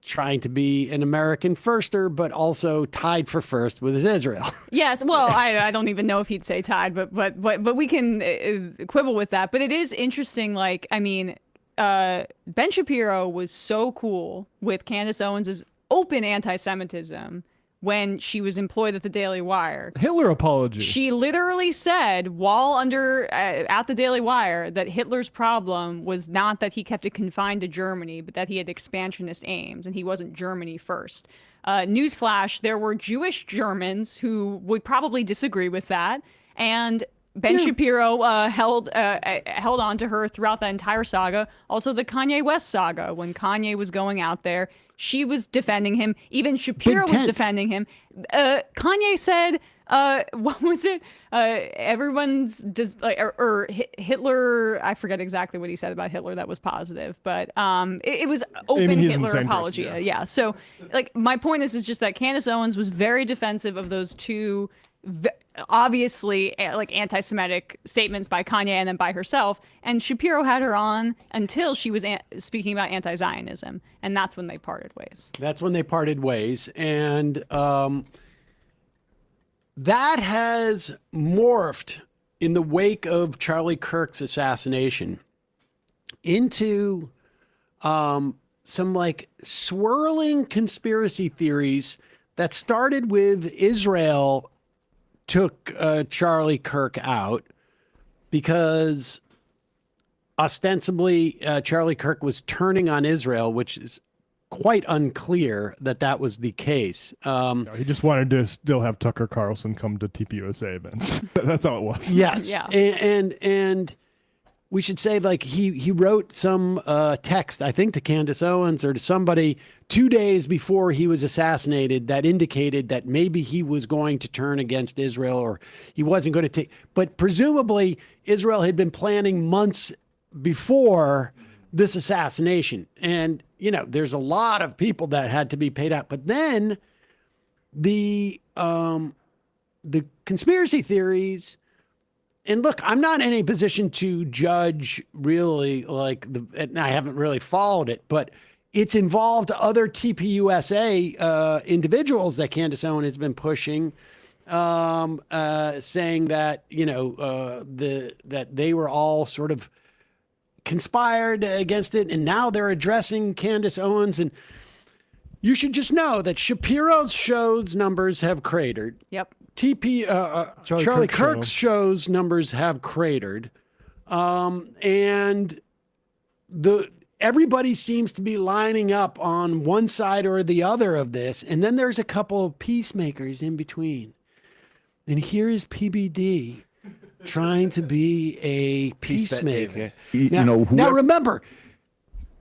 trying to be an American firster, but also tied for first with Israel. Yes, well, I don't even know if he'd say tied, but we can quibble with that. But it is interesting. Like, I mean, Ben Shapiro was so cool with Candace Owens' open anti-Semitism when she was employed at the Daily Wire. Hitler apology. She literally said while at the Daily Wire that Hitler's problem was not that he kept it confined to Germany, but that he had expansionist aims and he wasn't Germany first. Newsflash, there were Jewish Germans who would probably disagree with that. And Ben Shapiro held on to her throughout that entire saga. Also the Kanye West saga, when Kanye was going out there, she was defending him. Even Shapiro was defending him. Kanye said, what was it? Everyone's or Hitler. I forget exactly what he said about Hitler that was positive, but it was open Hitler apology. Yeah. So like my point is just that Candace Owens was very defensive of those two obviously like anti-Semitic statements by Kanye and then by herself. And Shapiro had her on until she was speaking about anti-Zionism, and that's when they parted ways. That's when they parted ways, and that has morphed in the wake of Charlie Kirk's assassination into some like swirling conspiracy theories that started with Israel took Charlie Kirk out because ostensibly Charlie Kirk was turning on Israel, which is quite unclear that that was the case. No, he just wanted to still have Tucker Carlson come to TPUSA events. That's all it was. Yes. Yeah. And we should say, like, he wrote some text, I think to Candace Owens or to somebody 2 days before he was assassinated that indicated that maybe he was going to turn against Israel or he wasn't going to take. But presumably Israel had been planning months before this assassination. And, you know, there's a lot of people that had to be paid out. But then the conspiracy theories. And look, I'm not in a position to judge really and I haven't really followed it, but it's involved other TPUSA individuals that Candace Owens has been pushing, saying that, you know, that they were all sort of conspired against it. And now they're addressing Candace Owens. And you should just know that Shapiro's show's numbers have cratered. Yep. Charlie Kirk's show's numbers have cratered, and everybody seems to be lining up on one side or the other of this, and then there's a couple of peacemakers in between. And here is PBD trying to be a peacemaker. Now remember,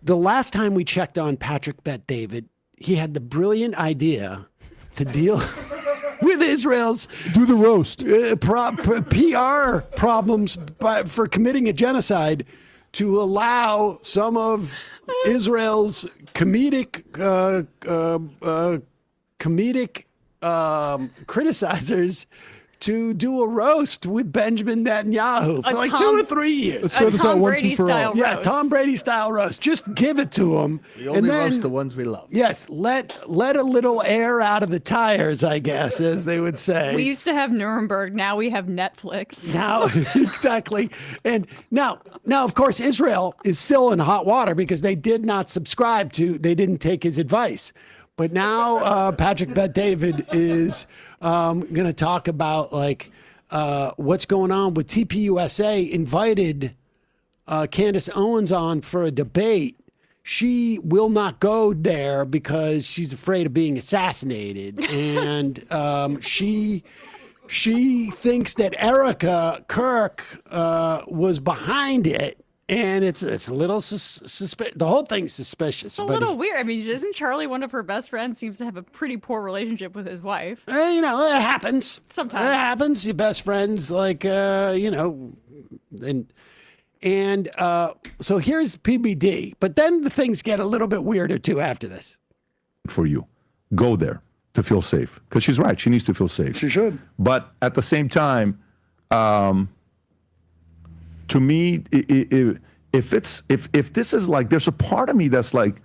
the last time we checked on Patrick Bet-David, he had the brilliant idea to deal with Israel's do the roast PR problems for committing a genocide to allow some of Israel's comedic criticizers to do a roast with Benjamin Netanyahu for like 2 or 3 years. Let's throw this out once and for all. Yeah, Tom Brady style roast. Just give it to him. We only roast the ones we love. Yes, let a little air out of the tires, I guess, as they would say. We used to have Nuremberg. Now we have Netflix. Now, exactly. And now, of course, Israel is still in hot water because they did not subscribe they didn't take his advice. But now Patrick Bet-David is going to talk about what's going on with TPUSA. Invited Candace Owens on for a debate. She will not go there because she's afraid of being assassinated, and she thinks that Erica Kirk was behind it. And it's a little suspicious. The whole thing's suspicious. It's a little weird. I mean, isn't Charlie one of her best friends? Seems to have a pretty poor relationship with his wife. You know, it happens. Sometimes. It happens. Your best friends, you know, and so here's PBD. But then the things get a little bit weirder, too, after this. For you, go there to feel safe. Because she's right. She needs to feel safe. She should. But at the same time, to me, if this is like, there's a part of me that's like,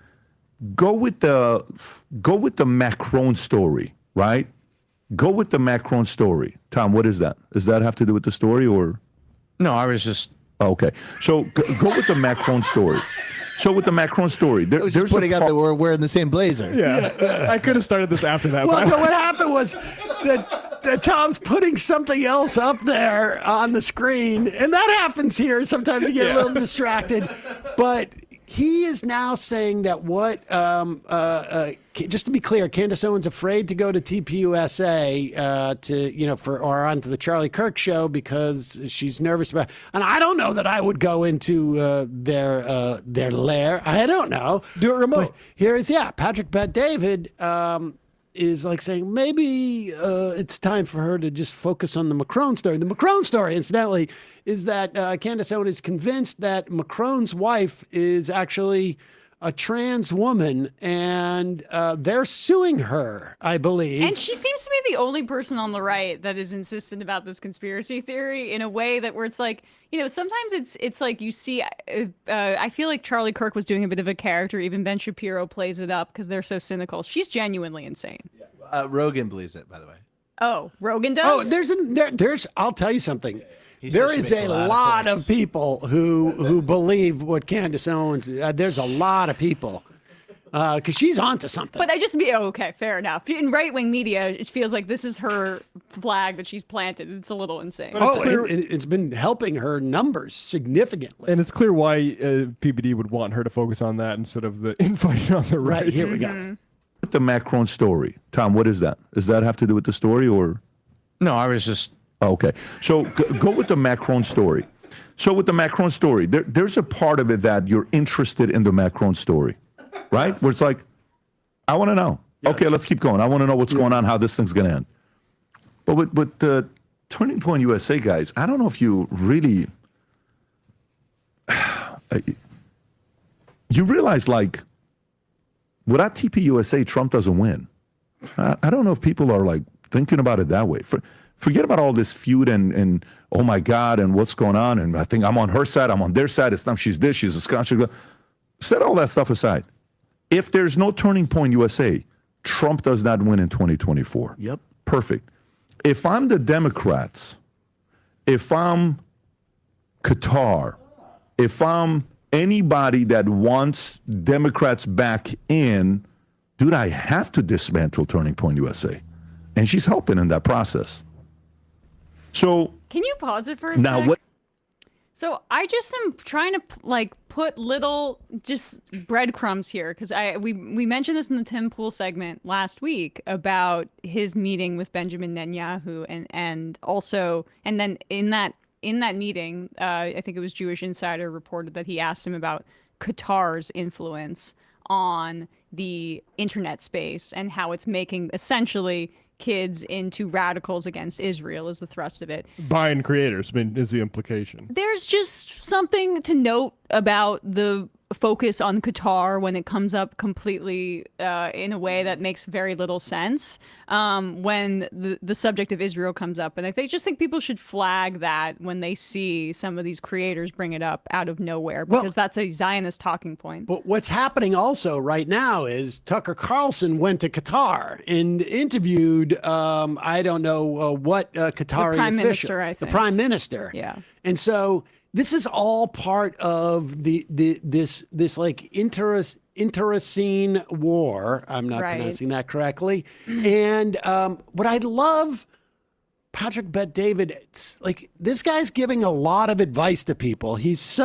go with the Macron story, right? Go with the Macron story. Tom, what is that? Does that have to do with the story or? No, I was just. Okay, so go with the Macron story. So with the Macron story, I was just putting out that we're wearing the same blazer. Yeah, I could have started this after that. Well, but what happened was that Tom's putting something else up there on the screen, and that happens here. Sometimes you get a little distracted, but he is now saying that just to be clear, Candace Owens afraid to go to TPUSA or onto the Charlie Kirk show because she's nervous about. And I don't know that I would go into their lair. I don't know. Do it remote. But here is Patrick Bet-David is like saying maybe it's time for her to just focus on the Macron story. The Macron story, incidentally, is that Candace Owens is convinced that Macron's wife is actually a trans woman, and they're suing her, I believe. And she seems to be the only person on the right that is insistent about this conspiracy theory in a way that where it's like, sometimes it's like you see, I feel like Charlie Kirk was doing a bit of a character. Even Ben Shapiro plays it up because they're so cynical. She's genuinely insane. Rogan believes it, by the way. Oh, Rogan does? Oh, there's I'll tell you something. There is a lot of people who believe what Candace Owens. There's a lot of people because she's onto something. But okay, fair enough. In right-wing media, it feels like this is her flag that she's planted. It's a little insane. It's been helping her numbers significantly. And it's clear why PBD would want her to focus on that instead of the infighting on the right. Right, here we go. The Macron story. Tom, what is that? Does that have to do with the story or? No, I was just... Okay, so go with the Macron story. So with the Macron story, there's a part of it that you're interested in the Macron story, right? Where it's like, I want to know. Yes. Okay, let's keep going. I want to know what's going on, how this thing's going to end. But with the Turning Point USA guys, I don't know if you really, you realize like, without TP USA, Trump doesn't win. I don't know if people are like thinking about it that way. Forget about all this feud and oh my God and what's going on and I think I'm on her side, I'm on their side. It's not she's this, she's a Scotch. Set all that stuff aside. If there's no Turning Point USA, Trump does not win in 2024. Yep. Perfect. If I'm the Democrats, if I'm Qatar, if I'm anybody that wants Democrats back in, dude, I have to dismantle Turning Point USA. And she's helping in that process. So can you pause it for a now sec? what? So I just am trying to like put little just breadcrumbs here because we mentioned this in the Tim Pool segment last week about his meeting with Benjamin Netanyahu and then in that meeting I think it was Jewish Insider reported that he asked him about Qatar's influence on the internet space and how it's making essentially kids into radicals against Israel is the thrust of it. Buying creators, is the implication. There's just something to note about the focus on Qatar when it comes up completely in a way that makes very little sense when the subject of Israel comes up. And I just think people should flag that when they see some of these creators bring it up out of nowhere because that's a Zionist talking point. But what's happening also right now is Tucker Carlson went to Qatar and interviewed, I don't know what Qatari Prime official. Minister, I think. The Prime Minister. Yeah. And so this is all part of this like Internecine war. I'm not pronouncing that correctly. And what I love, Patrick Bet-David, like this guy's giving a lot of advice to people. He is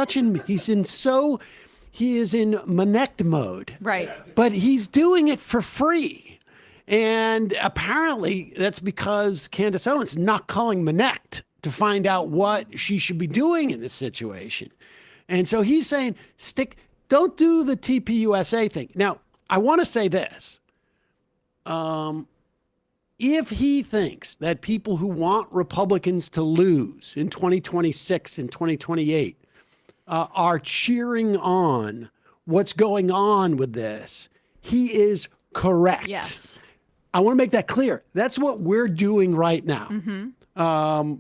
in Manect mode. Right. But he's doing it for free. And apparently that's because Candace Owens is not calling Manect to find out what she should be doing in this situation. And so he's saying, don't do the TPUSA thing. Now, I want to say this. If he thinks that people who want Republicans to lose in 2026 and 2028 are cheering on what's going on with this, he is correct. Yes. I want to make that clear. That's what we're doing right now. Mm-hmm.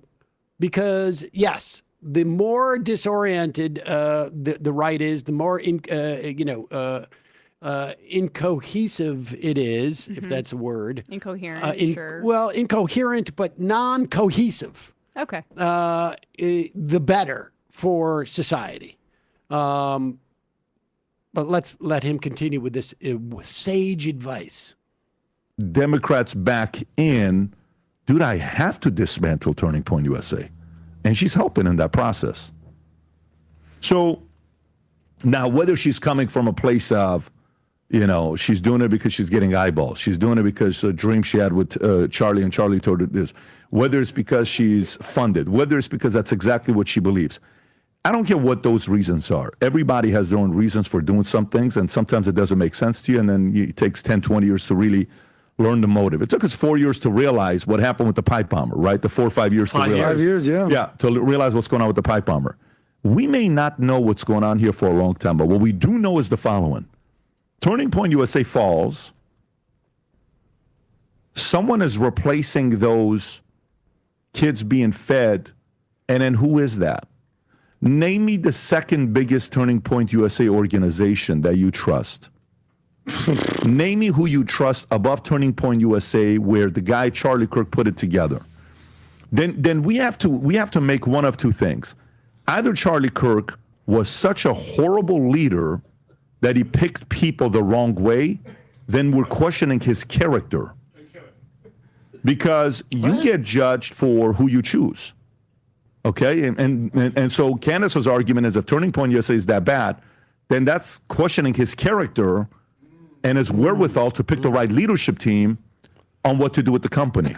Because yes, the more disoriented the right is, the more incohesive it is, if that's a word. Incoherent, sure. Well, incoherent, but non-cohesive. Okay. The better for society. But let's let him continue with this sage advice. Democrats back in, dude, I have to dismantle Turning Point USA. And she's helping in that process. So now, whether she's coming from a place of, she's doing it because she's getting eyeballs. She's doing it because a dream she had with Charlie and Charlie told her this. Whether it's because she's funded, whether it's because that's exactly what she believes. I don't care what those reasons are. Everybody has their own reasons for doing some things, and sometimes it doesn't make sense to you, and then it takes 10, 20 years to really learn the motive. It took us 4 years to realize what happened with the pipe bomber, right? The 4 or 5 years to realize. 5 years, yeah. Yeah, to realize what's going on with the pipe bomber. We may not know what's going on here for a long time, but what we do know is the following. Turning Point USA falls. Someone is replacing those kids being fed, and then who is that? Name me the second biggest Turning Point USA organization that you trust. Name me who you trust above Turning Point USA, where the guy Charlie Kirk put it together. Then we have to make one of two things. Either Charlie Kirk was such a horrible leader that he picked people the wrong way, then we're questioning his character. Because you get judged for who you choose. Okay? And so Candace's argument is if Turning Point USA is that bad, then that's questioning his character and his wherewithal to pick the right leadership team on what to do with the company.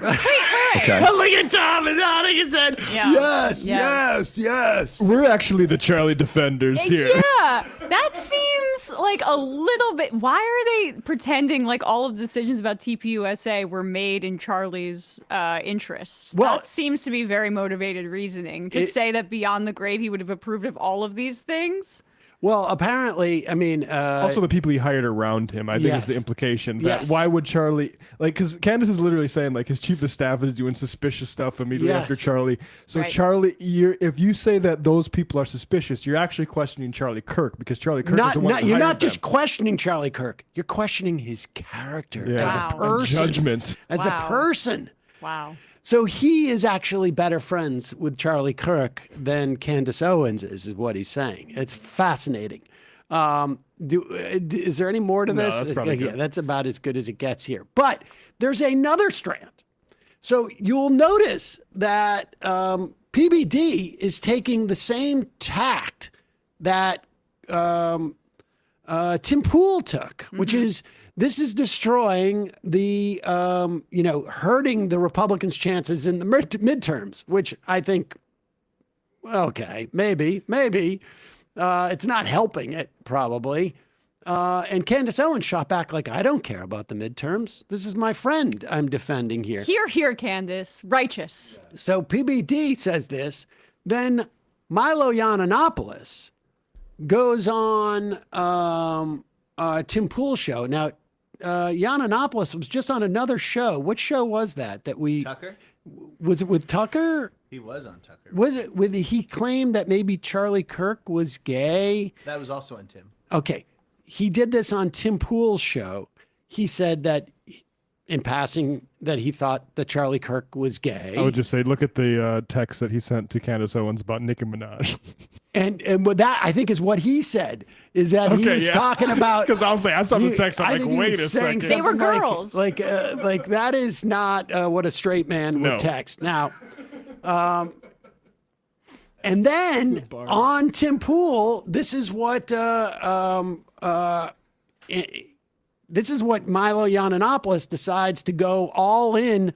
Okay. Look at Tom and nodding his head. Yeah. Yes. We're actually the Charlie defenders here. Yeah, that seems like a little bit. Why are they pretending like all of the decisions about TPUSA were made in Charlie's interests? Well, that seems to be very motivated reasoning to say that beyond the grave he would have approved of all of these things. Well, apparently, I mean... also, the people he hired around him, I think, is the implication. That why would Charlie... Like, because Candace is literally saying, like, his chief of staff is doing suspicious stuff immediately after Charlie. So, Charlie, if you say that those people are suspicious, you're actually questioning Charlie Kirk, because Charlie Kirk is the one You're not just questioning Charlie Kirk. You're questioning his character as a person. Judgment. As a person. Wow. So he is actually better friends with Charlie Kirk than Candace Owens is what he's saying. It's fascinating. Is there any more to this? That's probably good. That's about as good as it gets here. But there's another strand. So you'll notice that PBD is taking the same tact that Tim Pool took, which is... This is destroying the, hurting the Republicans' chances in the midterms, which I think, okay, maybe. It's not helping it, probably. And Candace Owens shot back like, I don't care about the midterms. This is my friend I'm defending here. Here, Candace. Righteous. So PBD says this. Then Milo Yiannopoulos goes on Tim Pool's show. Now, Yiannopoulos was just on another show. What show was that we... Tucker? Was it with Tucker? He was on Tucker. Was it with... He claimed that maybe Charlie Kirk was gay? That was also on Tim. Okay. He did this on Tim Pool's show. He said that, in passing, that he thought that Charlie Kirk was gay. I would just say, look at the text that he sent to Candace Owens about Nicki Minaj. And what that, I think, is what he said, is that he was talking about... Because I'll say, I saw the text, I'm like, wait a second. They were girls. Like that is not what a straight man would text. Now, and then on Tim Pool, this is what Milo Yiannopoulos decides to go all in.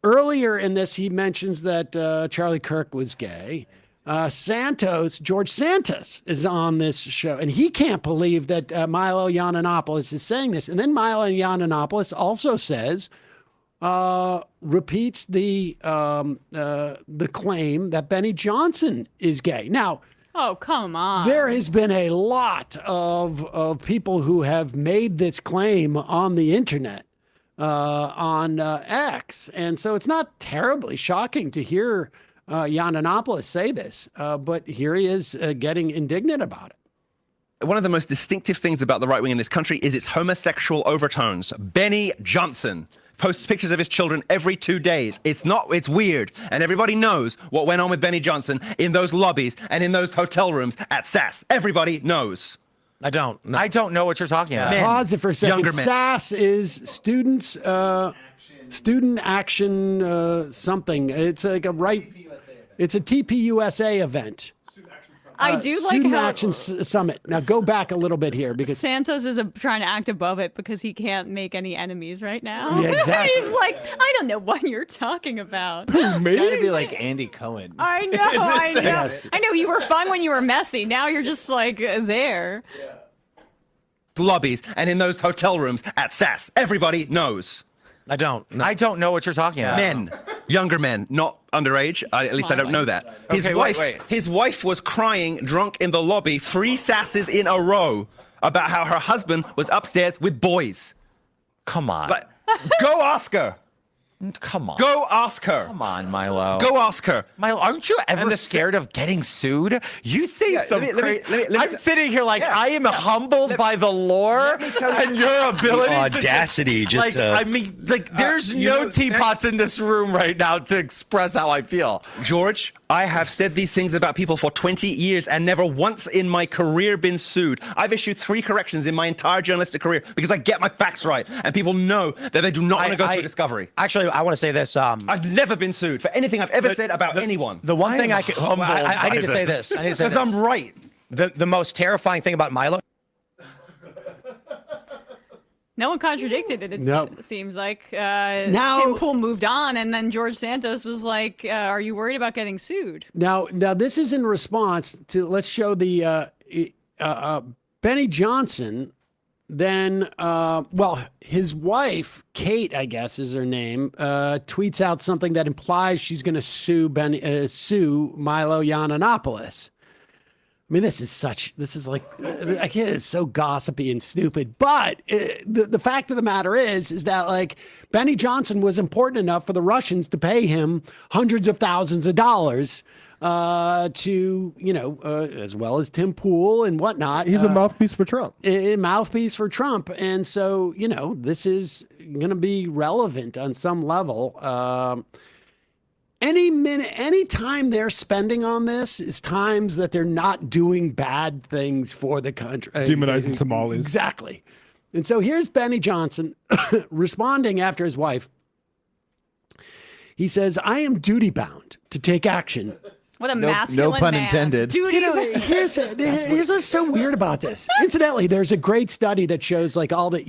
Earlier in this, he mentions that Charlie Kirk was gay. George Santos is on this show, and he can't believe that Milo Yiannopoulos is saying this. And then Milo Yiannopoulos also says, repeats the claim that Benny Johnson is gay. Now, oh, come on. There has been a lot of people who have made this claim on the internet, on X, and so it's not terribly shocking to hear Yiannopoulos say this, but here he is getting indignant about it. One of the most distinctive things about the right wing in this country is its homosexual overtones. Benny Johnson posts pictures of his children every 2 days. It's weird. And everybody knows what went on with Benny Johnson in those lobbies and in those hotel rooms at SAS. Everybody knows. I don't know what you're talking about. Pause it for a second. SAS is student action something. It's like it's a TPUSA event. I do like Student how Action Summit. Now go back a little bit here because Santos is trying to act above it because he can't make any enemies right now. Yeah, exactly. He's like, I don't know what you're talking about. It's gotta be like Andy Cohen. I know. You were fun when you were messy. Now you're just like there. Lobbies and in those hotel rooms at SAS. Everybody knows. I don't know what you're talking about. Men, younger men, not underage. At least I don't know that. His wife was crying drunk in the lobby 3 SASs in a row about how her husband was upstairs with boys. Come on. Like, go ask her. Come on. Go ask her. Come on, Milo. Go ask her. Milo, aren't you ever scared of getting sued? You say some crazy. I'm sitting here like I am humbled by the lore and your ability. The audacity, I mean, there's no teapots in this room right now to express how I feel. George, I have said these things about people for 20 years and never once in my career been sued. I've issued 3 corrections in my entire journalistic career because I get my facts right, and people know that they do not want to go through discovery. Actually, I want to say this. I've never been sued for anything I've ever said about anyone. The one thing I need to say this. I need to say this. Because I'm right. The most terrifying thing about Milo. No one contradicted it. It seems like Now- Tim Pool moved on, and then George Santos was like, "Are you worried about getting sued?" Now this is in response to, let's show the Benny Johnson. Then, his wife, Kate, I guess is her name, tweets out something that implies she's going to sue Milo Yiannopoulos. I mean, it's so gossipy and stupid. But the fact of the matter is that like Benny Johnson was important enough for the Russians to pay him hundreds of thousands of dollars to, as well as Tim Pool and whatnot. He's a mouthpiece for Trump. A mouthpiece for Trump. And so, this is going to be relevant on some level. Any time they're spending on this is times that they're not doing bad things for the country. Demonizing Somalis. Exactly. And so here's Benny Johnson responding after his wife. He says, I am duty bound to take action. What a masculine no pun man. intended. Here's what's so weird about this. Incidentally, there's a great study that shows like all the,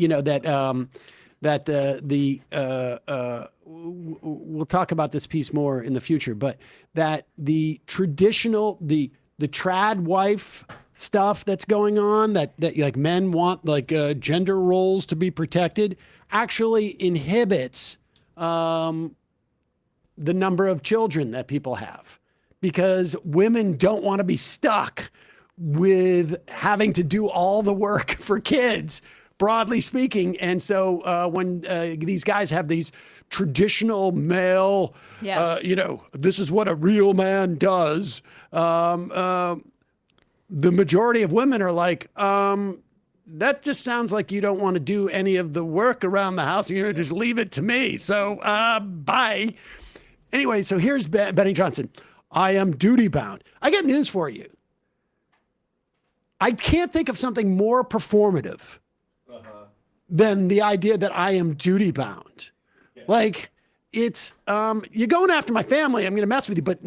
we'll talk about this piece more in the future, but that the traditional, the trad wife stuff that's going on, that like men want like gender roles to be protected, actually inhibits the number of children that people have, because women don't want to be stuck with having to do all the work for kids, broadly speaking. And so when these guys have these traditional male, this is what a real man does, the majority of women are like, that just sounds like you don't want to do any of the work around the house. You're just leave it to me. So bye. Anyway, so here's Benny Johnson. I am duty bound. I got news for you. I can't think of something more performative than the idea that I am duty bound. Like, it's, you're going after my family. I'm going to mess with you, but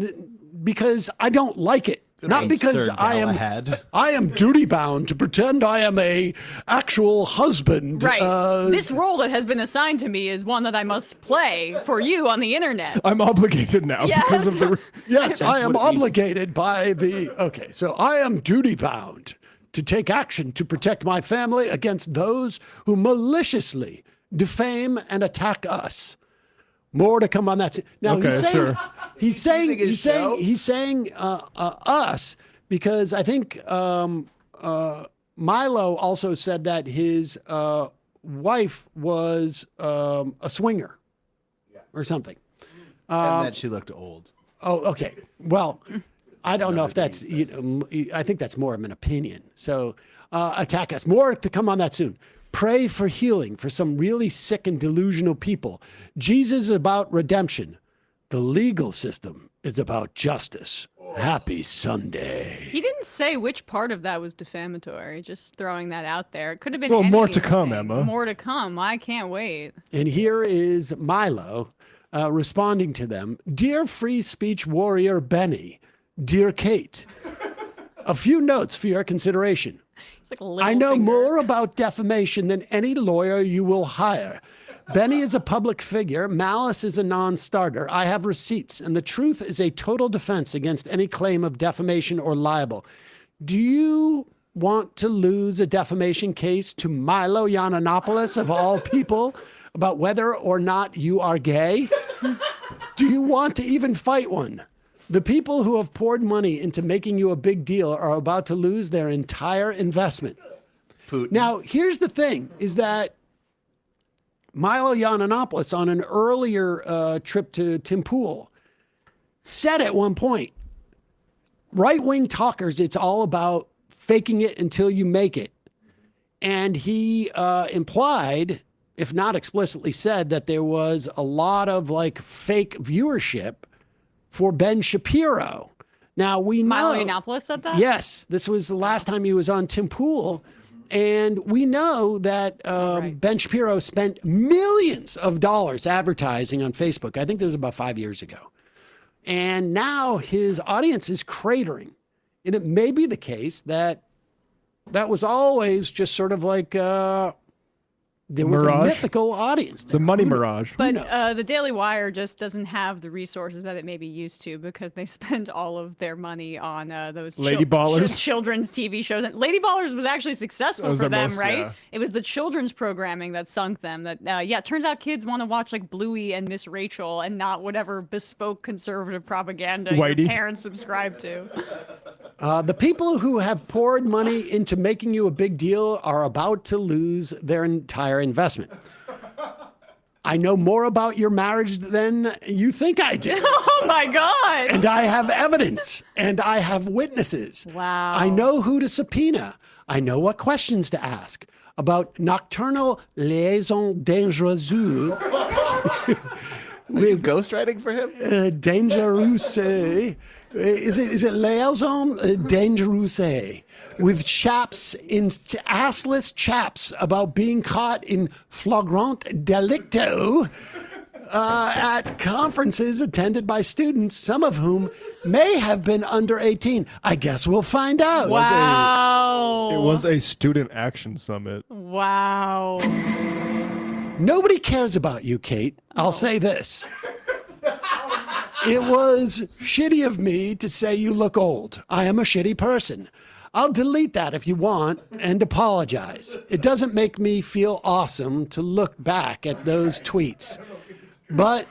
because I don't like it. Not because I am duty bound to pretend I am a actual husband. Right. This role that has been assigned to me is one that I must play for you on the internet. I'm obligated now because of the. Yes, I am obligated by the. Okay, so I am duty bound to take action to protect my family against those who maliciously defame and attack us. More to come on that. Now he's saying us because I think Milo also said that his wife was a swinger or something. And that she looked old. Oh, okay. Well, I don't know if that's. I think that's more of an opinion. So attack us. More to come on that soon. Pray for healing for some really sick and delusional people. Jesus is about redemption. The legal system is about justice. Happy Sunday. He didn't say which part of that was defamatory. Just throwing that out there. It could have been. Well, more to come, Emma. More to come. I can't wait. And here is Milo responding to them. Dear free speech warrior Benny, dear Kate, a few notes for your consideration. I know more about defamation than any lawyer you will hire. Benny is a public figure. Malice is a non-starter. I have receipts, and the truth is a total defense against any claim of defamation or libel. Do you want to lose a defamation case to Milo Yiannopoulos, of all people, about whether or not you are gay? Do you want to even fight one? The people who have poured money into making you a big deal are about to lose their entire investment. Putin. Now, here's the thing, is that Milo Yiannopoulos on an earlier trip to Tim Pool said at one point, right-wing talkers, it's all about faking it until you make it. And he implied, if not explicitly said, that there was a lot of like fake viewership for Ben Shapiro. Now we know Milo Yiannopoulos said that? Yes, this was the last time he was on Tim Pool. And we know that Ben Shapiro spent millions of dollars advertising on Facebook. I think that was about 5 years ago. And now his audience is cratering. And it may be the case that that was always just sort of like there was a mythical audience. It's a money mirage. But the Daily Wire just doesn't have the resources that it maybe used to because they spend all of their money on those Lady Ballers? children's TV shows. And Lady Ballers was actually successful was for their them, most, right? yeah. It was the children's programming that sunk them. That it turns out kids want to watch like Bluey and Miss Rachel and not whatever bespoke conservative propaganda Whitey. your parents subscribe to. The people who have poured money into making you a big deal are about to lose their entire investment. I know more about your marriage than you think I do. Oh my God. And I have evidence and I have witnesses. Wow. I know who to subpoena. I know what questions to ask about nocturnal liaison dangereuse. With ghostwriting for him? Dangerous. Is it liaison dangerous? With chaps in assless chaps about being caught in flagrant delicto at conferences attended by students, some of whom may have been under 18. I guess we'll find out. Wow. It was a student action summit. Wow. Nobody cares about you, Kate. I'll say this. It was shitty of me to say you look old. I am a shitty person. I'll delete that if you want and apologize. It doesn't make me feel awesome to look back at those tweets. But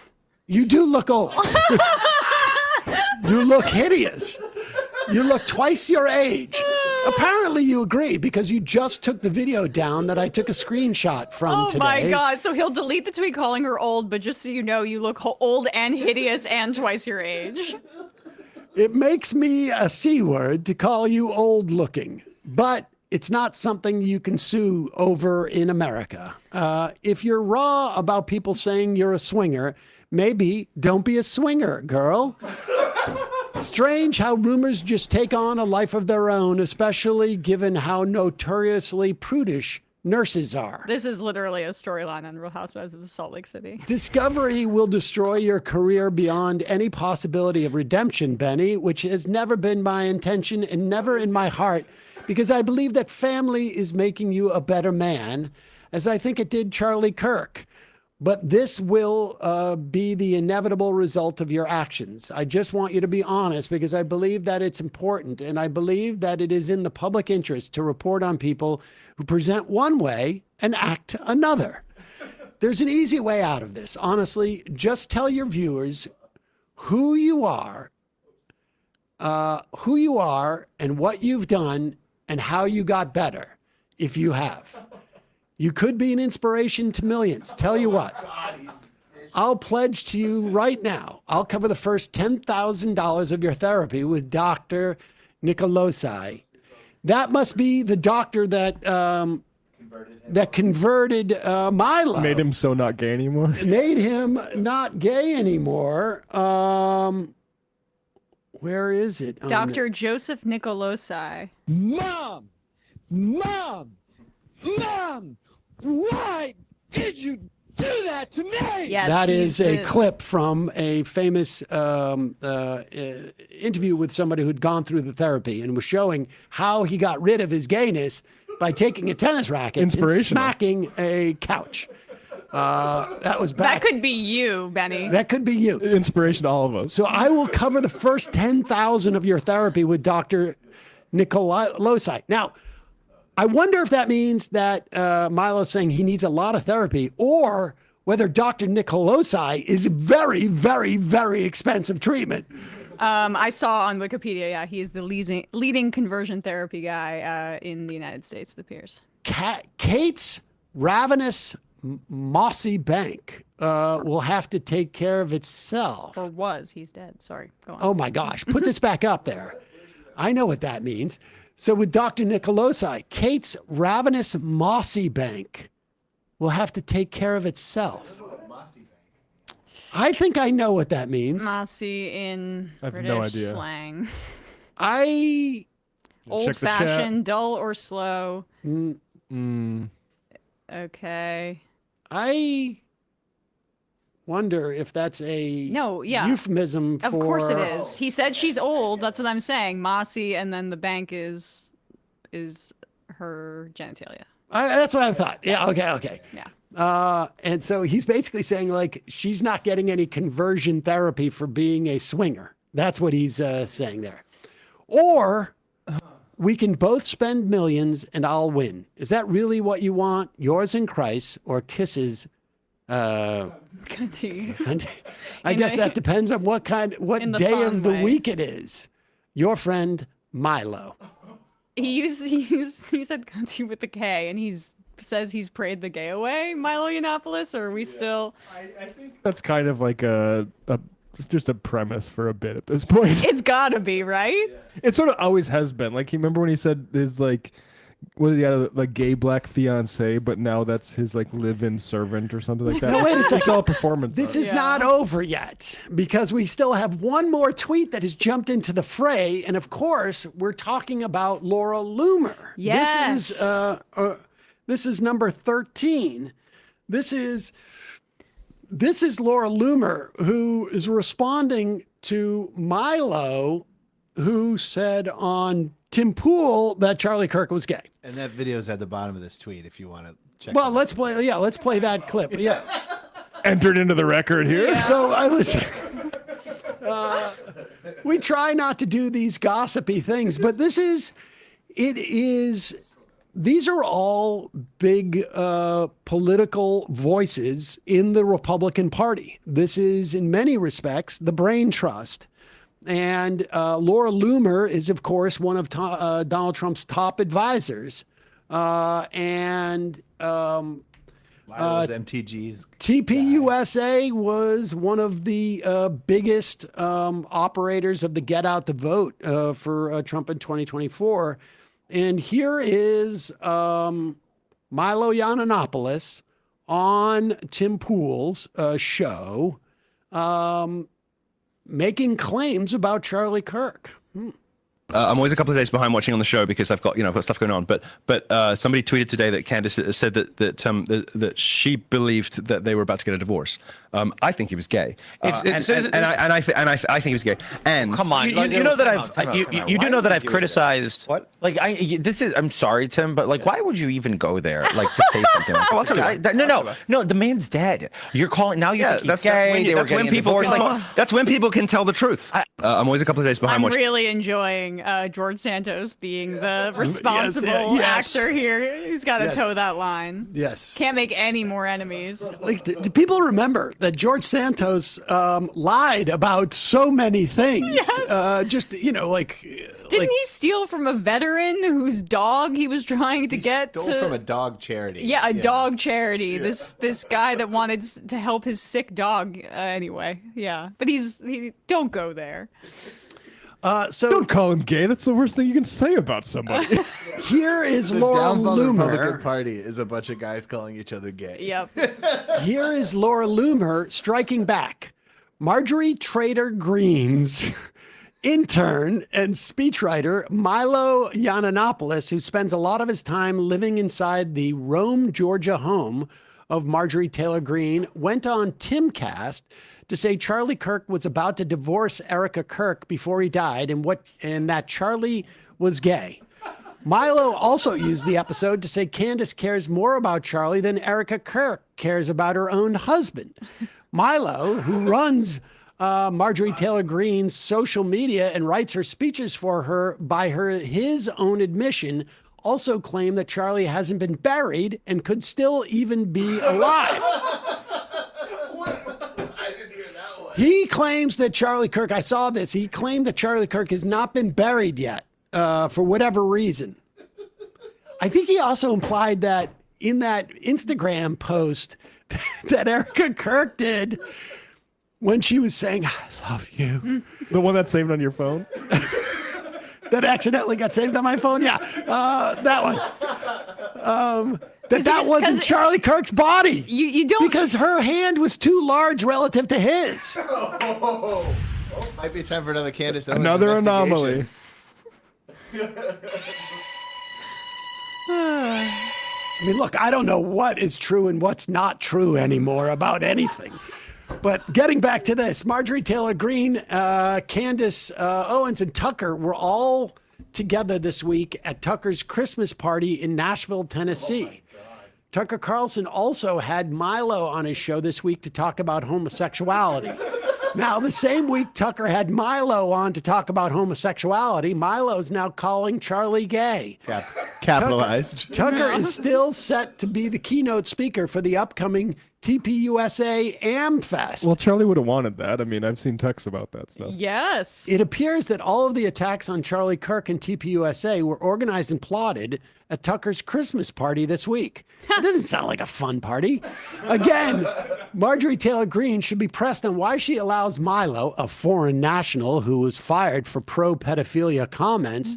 you do look old. You look hideous. You look twice your age. Apparently you agree because you just took the video down that I took a screenshot from today. Oh my God. So he'll delete the tweet calling her old, but just so you know, you look old and hideous and twice your age. It makes me a C word to call you old looking, but it's not something you can sue over in America. If you're raw about people saying you're a swinger, maybe don't be a swinger, girl. Strange how rumors just take on a life of their own, especially given how notoriously prudish nurses are. This is literally a storyline on Real Housewives of Salt Lake City. Discovery will destroy your career beyond any possibility of redemption, Benny, which has never been my intention and never in my heart, because I believe that family is making you a better man, as I think it did Charlie Kirk. But this will be the inevitable result of your actions. I just want you to be honest because I believe that it's important and I believe that it is in the public interest to report on people who present one way and act another. There's an easy way out of this. Honestly, just tell your viewers who you are and what you've done and how you got better, if you have. You could be an inspiration to millions. Tell you what, I'll pledge to you right now, I'll cover the first $10,000 of your therapy with Dr. Nicolosi. That must be the doctor that converted Milo. Made him so not gay anymore. Made him not gay anymore. Where is it? Dr. Joseph Nicolosi. Mom! Why did you do that to me? Yes, that is a clip from a famous interview with somebody who'd gone through the therapy and was showing how he got rid of his gayness by taking a tennis racket and smacking a couch. That was back. That could be you, Benny. That could be you. Inspiration to all of us. So I will cover the first 10,000 of your therapy with Dr. Nicolosi. Now, I wonder if that means that Milo's saying he needs a lot of therapy or whether Dr. Nicolosi is very, very, very expensive treatment. I saw on Wikipedia, yeah, he is the leading conversion therapy guy in the United States, it appears. Kate's ravenous, mossy bank will have to take care of itself. Or was. He's dead. Sorry. Go on. Oh, my gosh. Put this back up there. I know what that means. So with Dr. Nicolosi, Kate's ravenous, mossy bank will have to take care of itself. I think I know what that means. Mossy in I have British no idea. slang. Old-fashioned, dull or slow. Mm. Okay. I wonder if that's a euphemism for... Of course it is. He said she's old. That's what I'm saying. Mossy, and then the bank is her genitalia. That's what I thought. Yeah, okay. Yeah. And so he's basically saying, like, she's not getting any conversion therapy for being a swinger. That's what he's saying there. Or we can both spend millions and I'll win. Is that really what you want? Yours in Christ or kisses? I guess that depends on what day of the week it is. Your friend, Milo. He said country with the K, and says he's prayed the gay away, Milo Yiannopoulos, or are we still... I think that's kind of like just a premise for a bit at this point. It's gotta be, right? It sort of always has been. Like, you remember when he said his, like, what did he have, like, gay black fiance, but now that's his, like, live-in servant or something like that. No, wait a second. It's all performance. This is not over yet, because we still have one more tweet that has jumped into the fray, and of course, we're talking about Laura Loomer. Yes. This is number 13. This is Laura Loomer, who is responding to Milo, who said on Tim Pool that Charlie Kirk was gay. And that video's at the bottom of this tweet if you want to check. Well, let's play that clip. Yeah. Entered into the record here. Yeah. So I listen. We try not to do these gossipy things, but these are all big political voices in the Republican Party. This is, in many respects, the brain trust. And Laura Loomer is, of course, one of Donald Trump's top advisors. Milo's MTG's TPUSA was one of the biggest operators of the Get Out the Vote for Trump in 2024. And here is Milo Yiannopoulos on Tim Pool's show making claims about Charlie Kirk. I'm always a couple of days behind watching on the show because I've got stuff going on. But somebody tweeted today that Candace said that she believed that they were about to get a divorce. I think he was gay, and I think he was gay. And come on, you know that you do know that I've criticized. What? Like I'm sorry, Tim, but like, why would you even go there? Like to say something like that? No, the man's dead. You're calling now. You think he's gay. That's when people can tell the truth. I'm always a couple of days behind I'm watching. really enjoying George Santos being the responsible actor here. He's got to toe that line. Yes. Can't make any more enemies. Like, do people remember that George Santos lied about so many things? Yes. Didn't he steal from a veteran whose dog he was trying to get stole from a dog charity? Yeah, dog charity. Yeah. This guy that wanted to help his sick dog. Anyway, yeah. But he don't go there. So don't call him gay. That's the worst thing you can say about somebody. Here is So Laura down on the Loomer. Republican Party is a bunch of guys calling each other gay. Yep. Here is Laura Loomer striking back. Marjorie Trader Greene's intern and speechwriter Milo Yiannopoulos, who spends a lot of his time living inside the Rome, Georgia home of Marjorie Taylor Greene, went on Timcast to say Charlie Kirk was about to divorce Erica Kirk before he died and that Charlie was gay. Milo also used the episode to say Candace cares more about Charlie than Erica Kirk cares about her own husband. Milo, who runs Marjorie Taylor Greene's social media and writes her speeches for her by his own admission, also claimed that Charlie hasn't been buried and could still even be alive. He claims that Charlie Kirk, I saw this, he claimed that Charlie Kirk has not been buried yet for whatever reason. I think he also implied that in that Instagram post that Erica Kirk did when she was saying, I love you. The one that's saved on your phone? That accidentally got saved on my phone? Yeah, that one. That wasn't Charlie Kirk's body. You don't... Because her hand was too large relative to his. Might be time for another Candace. Another anomaly. I mean, look, I don't know what is true and what's not true anymore about anything. But getting back to this, Marjorie Taylor Greene, Candace Owens, and Tucker were all together this week at Tucker's Christmas party in Nashville, Tennessee. Tucker Carlson also had Milo on his show this week to talk about homosexuality. Now, the same week Tucker had Milo on to talk about homosexuality, Milo's now calling Charlie gay. Capitalized. Tucker is still set to be the keynote speaker for the upcoming TPUSA AmFest. Well, Charlie would have wanted that. I mean, I've seen texts about that stuff. Yes. It appears that all of the attacks on Charlie Kirk and TPUSA were organized and plotted at Tucker's Christmas party this week. It doesn't sound like a fun party. Again, Marjorie Taylor Greene should be pressed on why she allows Milo, a foreign national who was fired for pro-pedophilia comments,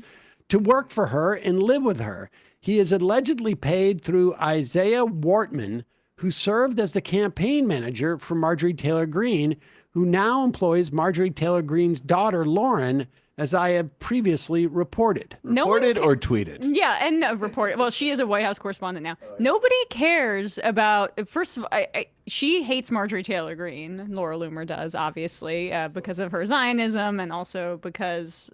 to work for her and live with her. He is allegedly paid through Isaiah Wortman, who served as the campaign manager for Marjorie Taylor Greene, who now employs Marjorie Taylor Greene's daughter, Lauren, as I have previously reported. Reported or tweeted? Yeah, and reported. Well, she is a White House correspondent now. Nobody cares about, first of all, she hates Marjorie Taylor Greene. Laura Loomer does, obviously, because of her Zionism and also because,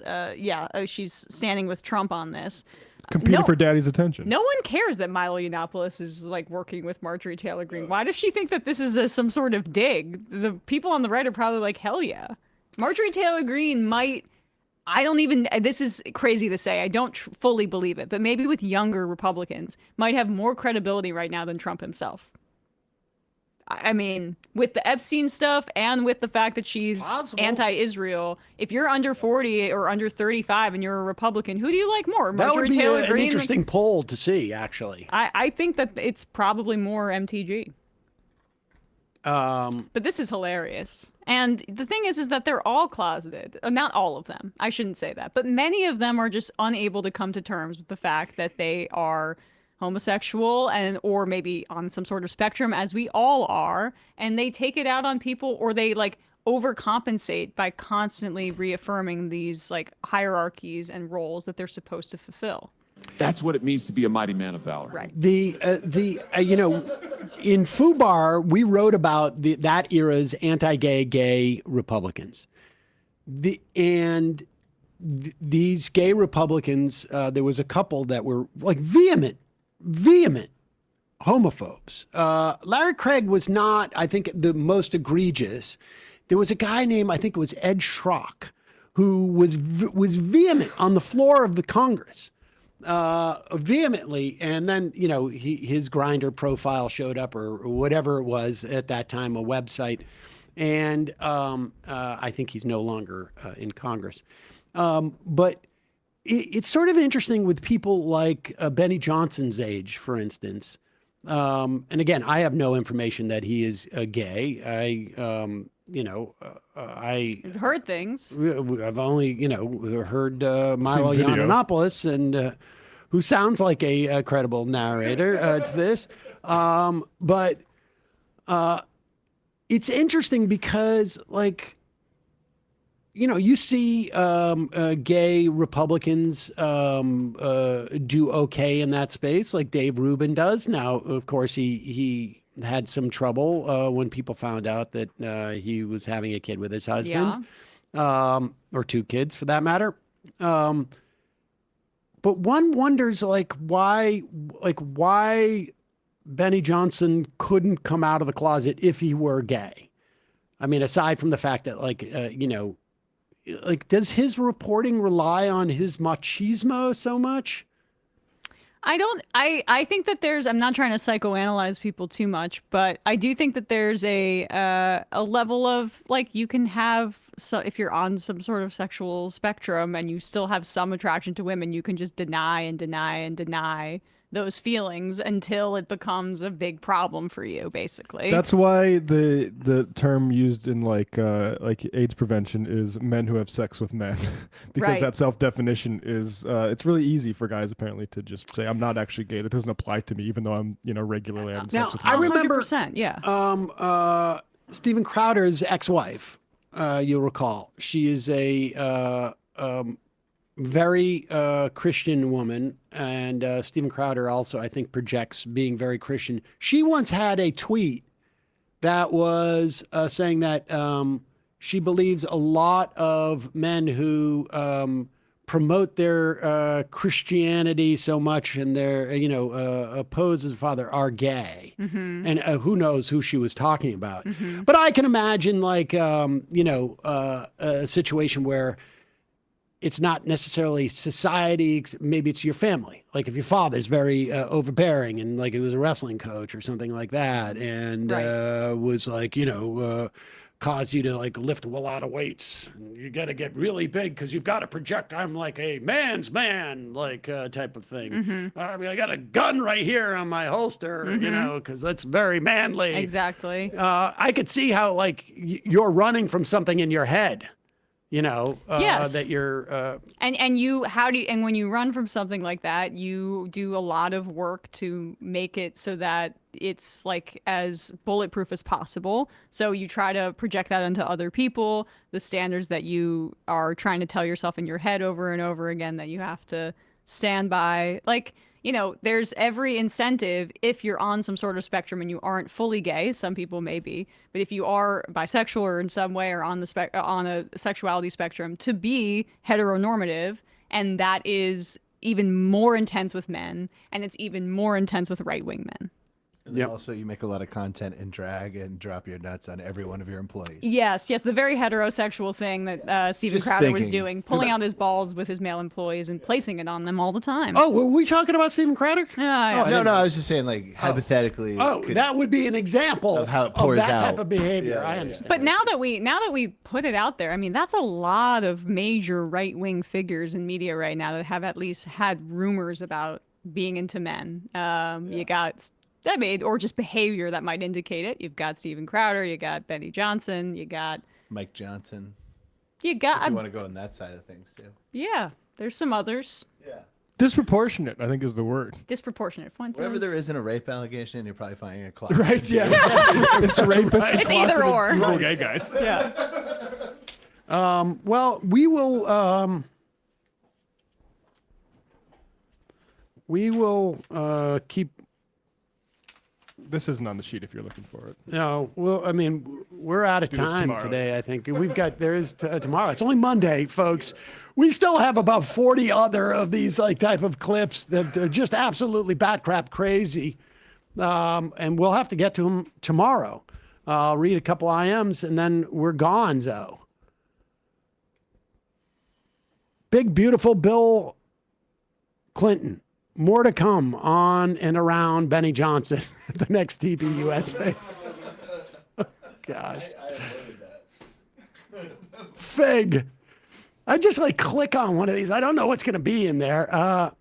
she's standing with Trump on this. Competing for daddy's attention. No one cares that Milo Yiannopoulos is like working with Marjorie Taylor Greene. Why does she think that this is some sort of dig? The people on the right are probably like, hell yeah. Marjorie Taylor Greene might, this is crazy to say, I don't fully believe it, but maybe with younger Republicans might have more credibility right now than Trump himself. I mean, with the Epstein stuff and with the fact that she's anti-Israel, if you're under 40 or under 35 and you're a Republican, who do you like more? That would be Taylor an Greene? interesting poll to see, actually. I think that it's probably more MTG. But this is hilarious. And the thing is that they're all closeted. Not all of them. I shouldn't say that. But many of them are just unable to come to terms with the fact that they are homosexual or maybe on some sort of spectrum, as we all are, and they take it out on people, or they like overcompensate by constantly reaffirming these like hierarchies and roles that they're supposed to fulfill. That's what it means to be a mighty man of valor. Right. In FUBAR, we wrote about that era's anti-gay Republicans. These gay Republicans, there was a couple that were like vehement homophobes. Larry Craig was not, I think, the most egregious. There was a guy named, I think it was Ed Schrock, who was vehement on the floor of the Congress. Vehemently, and then his Grindr profile showed up, or whatever it was at that time, a website, and I think he's no longer in Congress. But it's sort of interesting with people like Benny Johnson's age, for instance. And again, I have no information that he is gay. I've heard things. I've only, heard Milo Yiannopoulos, and who sounds like a credible narrator to this. But it's interesting because, like, you see gay Republicans do okay in that space, like Dave Rubin does. Now, of course, he had some trouble when people found out that he was having a kid with his husband, or two kids for that matter. But one wonders, why Benny Johnson couldn't come out of the closet if he were gay. I mean, aside from the fact that, does his reporting rely on his machismo so much? I think that I'm not trying to psychoanalyze people too much, but I do think that there's a level of, you can have, so if you're on some sort of sexual spectrum and you still have some attraction to women, you can just deny and deny and deny those feelings until it becomes a big problem for you, basically. That's why the term used in like AIDS prevention is men who have sex with men, because Right. that self-definition is it's really easy for guys apparently to just say I'm not actually gay. That doesn't apply to me, even though I'm regularly having Now, sex with I men. remember 100%, yeah. Steven Crowder's ex-wife, you'll recall. She is a very Christian woman, and Steven Crowder also, I think, projects being very Christian. She once had a tweet that was saying that she believes a lot of men who promote their Christianity so much and their, oppose as father are gay. Mm-hmm. And who knows who she was talking about. But I can imagine like, a situation where it's not necessarily society, maybe it's your family. Like if your father's very overbearing and like he was a wrestling coach or something like that and was like, cause you to like lift a lot of weights. And you got to get really big because you've got to project I'm like a man's man, like type of thing. I mean, I got a gun right here on my holster, because that's very manly. Exactly. I could see how like you're running from something in your head. Yes. That you're And when you run from something like that, you do a lot of work to make it so that it's like as bulletproof as possible. So you try to project that onto other people, the standards that you are trying to tell yourself in your head over and over again that you have to stand by. Like, there's every incentive if you're on some sort of spectrum and you aren't fully gay. Some people may be, but if you are bisexual or in some way or on a sexuality spectrum, to be heteronormative, and that is even more intense with men, and it's even more intense with right-wing men. And then also you make a lot of content in drag and drop your nuts on every one of your employees. Yes, the very heterosexual thing that Steven Just Crowder was thinking. doing, pulling out his balls with his male employees and placing it on them all the time. Oh, were we talking about Steven Crowder? Yeah. No, I was just saying, like, hypothetically. That would be an example of how it pours that type out. of behavior. Yeah, I yeah, understand. But now that we put it out there, I mean, that's a lot of major right-wing figures in media right now that have at least had rumors about being into men. You got, or just behavior that might indicate it. You've got Steven Crowder, you got Benny Johnson, you got Mike Johnson. You got. If you want to go on that side of things too. Yeah, there's some others. Yeah. Disproportionate, I think, is the word. Disproportionate. Whenever there isn't a rape allegation, you're probably finding a clock. Right? Yeah. It's rapists. It's either or. Evil gay guys. Yeah. Well, we will keep. This isn't on the sheet if you're looking for it. No, well, I mean, we're out of Do this time tomorrow. today. I think there is tomorrow. It's only Monday, folks. We still have about 40 other of these like type of clips that are just absolutely bat crap crazy, and we'll have to get to them tomorrow. I'll read a couple IMs and then we're gonzo. Big beautiful Bill Clinton. More to come on and around Benny Johnson at the next TV USA. Gosh. Fig. I just like click on one of these. I don't know what's going to be in there.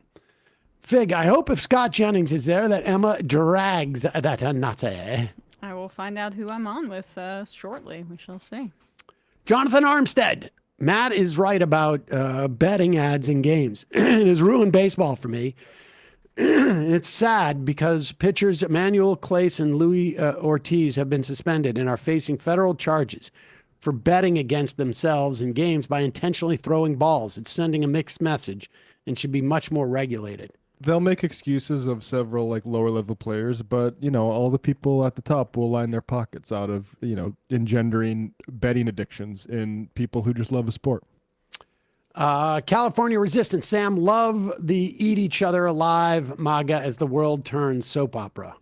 Fig, I hope if Scott Jennings is there that Emma drags that Nazi. I will find out who I'm on with shortly. We shall see. Jonathan Armstead. Matt is right about betting ads in games. It has ruined baseball for me. It's sad because pitchers Emmanuel Clase and Luis Ortiz have been suspended and are facing federal charges for betting against themselves in games by intentionally throwing balls. It's sending a mixed message and should be much more regulated. They'll make excuses of several like lower level players, but all the people at the top will line their pockets out of engendering betting addictions in people who just love a sport. California Resistance, Sam, love the eat each other alive MAGA as the world turns soap opera.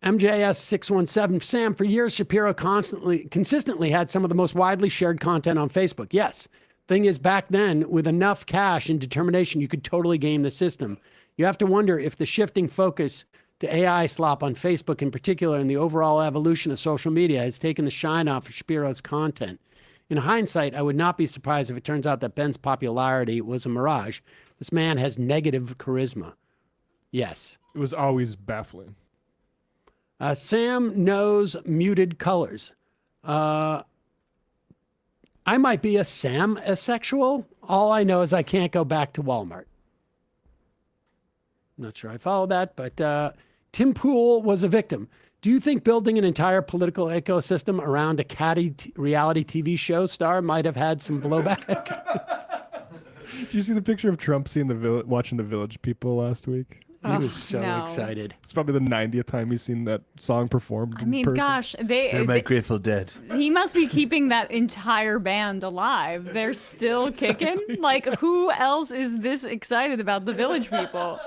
MJS 617, Sam, for years Shapiro consistently had some of the most widely shared content on Facebook. Yes. Thing is, back then, with enough cash and determination, you could totally game the system. You have to wonder if the shifting focus to AI slop on Facebook in particular and the overall evolution of social media has taken the shine off of Shapiro's content. In hindsight, I would not be surprised if it turns out that Ben's popularity was a mirage. This man has negative charisma. Yes. It was always baffling. Sam knows muted colors. I might be a Sam asexual. All I know is I can't go back to Walmart. Not sure I follow that, but Tim Pool was a victim. Do you think building an entire political ecosystem around a catty reality TV show star might have had some blowback? Did you see the picture of Trump seeing watching the Village People last week? He was so excited. It's probably the 90th time he's seen that song performed. I mean, gosh, They're my Grateful Dead. He must be keeping that entire band alive. They're still kicking. Like, who else is this excited about the Village People?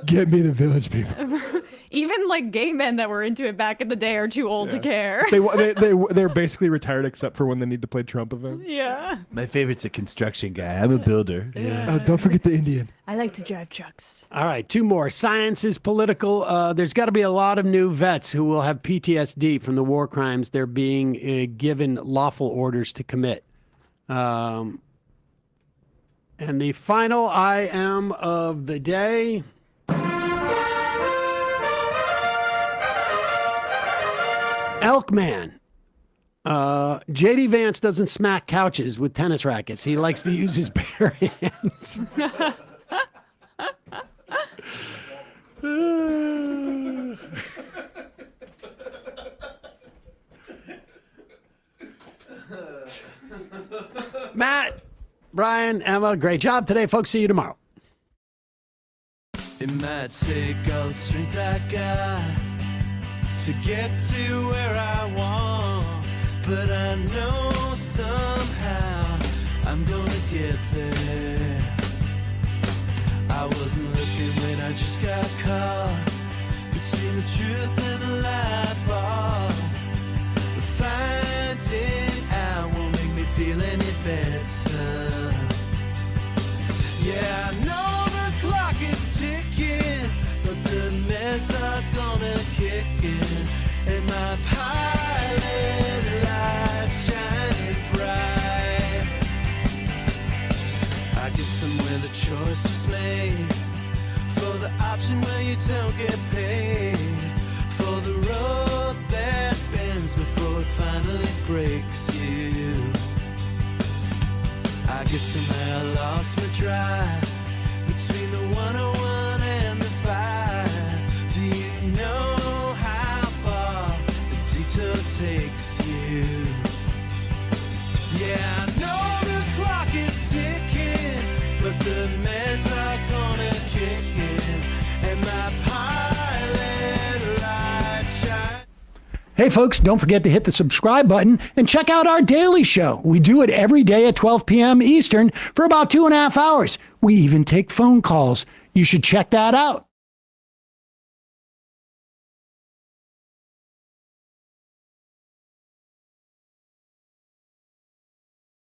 Get me the Village People. Even like gay men that were into it back in the day are too old to care. They're basically retired except for when they need to play Trump events. Yeah. My favorite's a construction guy. I'm a builder. Oh, don't forget the Indian. I like to drive trucks. All right, two more. Science is political. There's got to be a lot of new vets who will have PTSD from the war crimes they're being given lawful orders to commit. And the final I am of the day. Elkman. J.D. Vance doesn't smack couches with tennis rackets. He likes to use his bare hands. Matt, Brian, Emma, great job today, folks. See you tomorrow. It might take all the strength I got to get to where I want, but I know somehow I'm gonna get there. I wasn't looking when I just got caught between the truth and the lie bar, but finding out won't make me feel any better. Yeah, I know the clock is ticking, but the meds are gonna kick in, and my pilot light shining bright. I get somewhere the choice was made, for the option where you don't get paid, for the road that bends before it finally breaks you. I guess somehow I lost my drive between the 101 and the 5. Do you know how far the detour takes you? Yeah, I know the clock is ticking, but the meds are gonna kick in, and my pilot light shine. Hey, folks, don't forget to hit the subscribe button and check out our daily show. We do it every day at 12 p.m. Eastern for about 2.5 hours. We even take phone calls. You should check that out.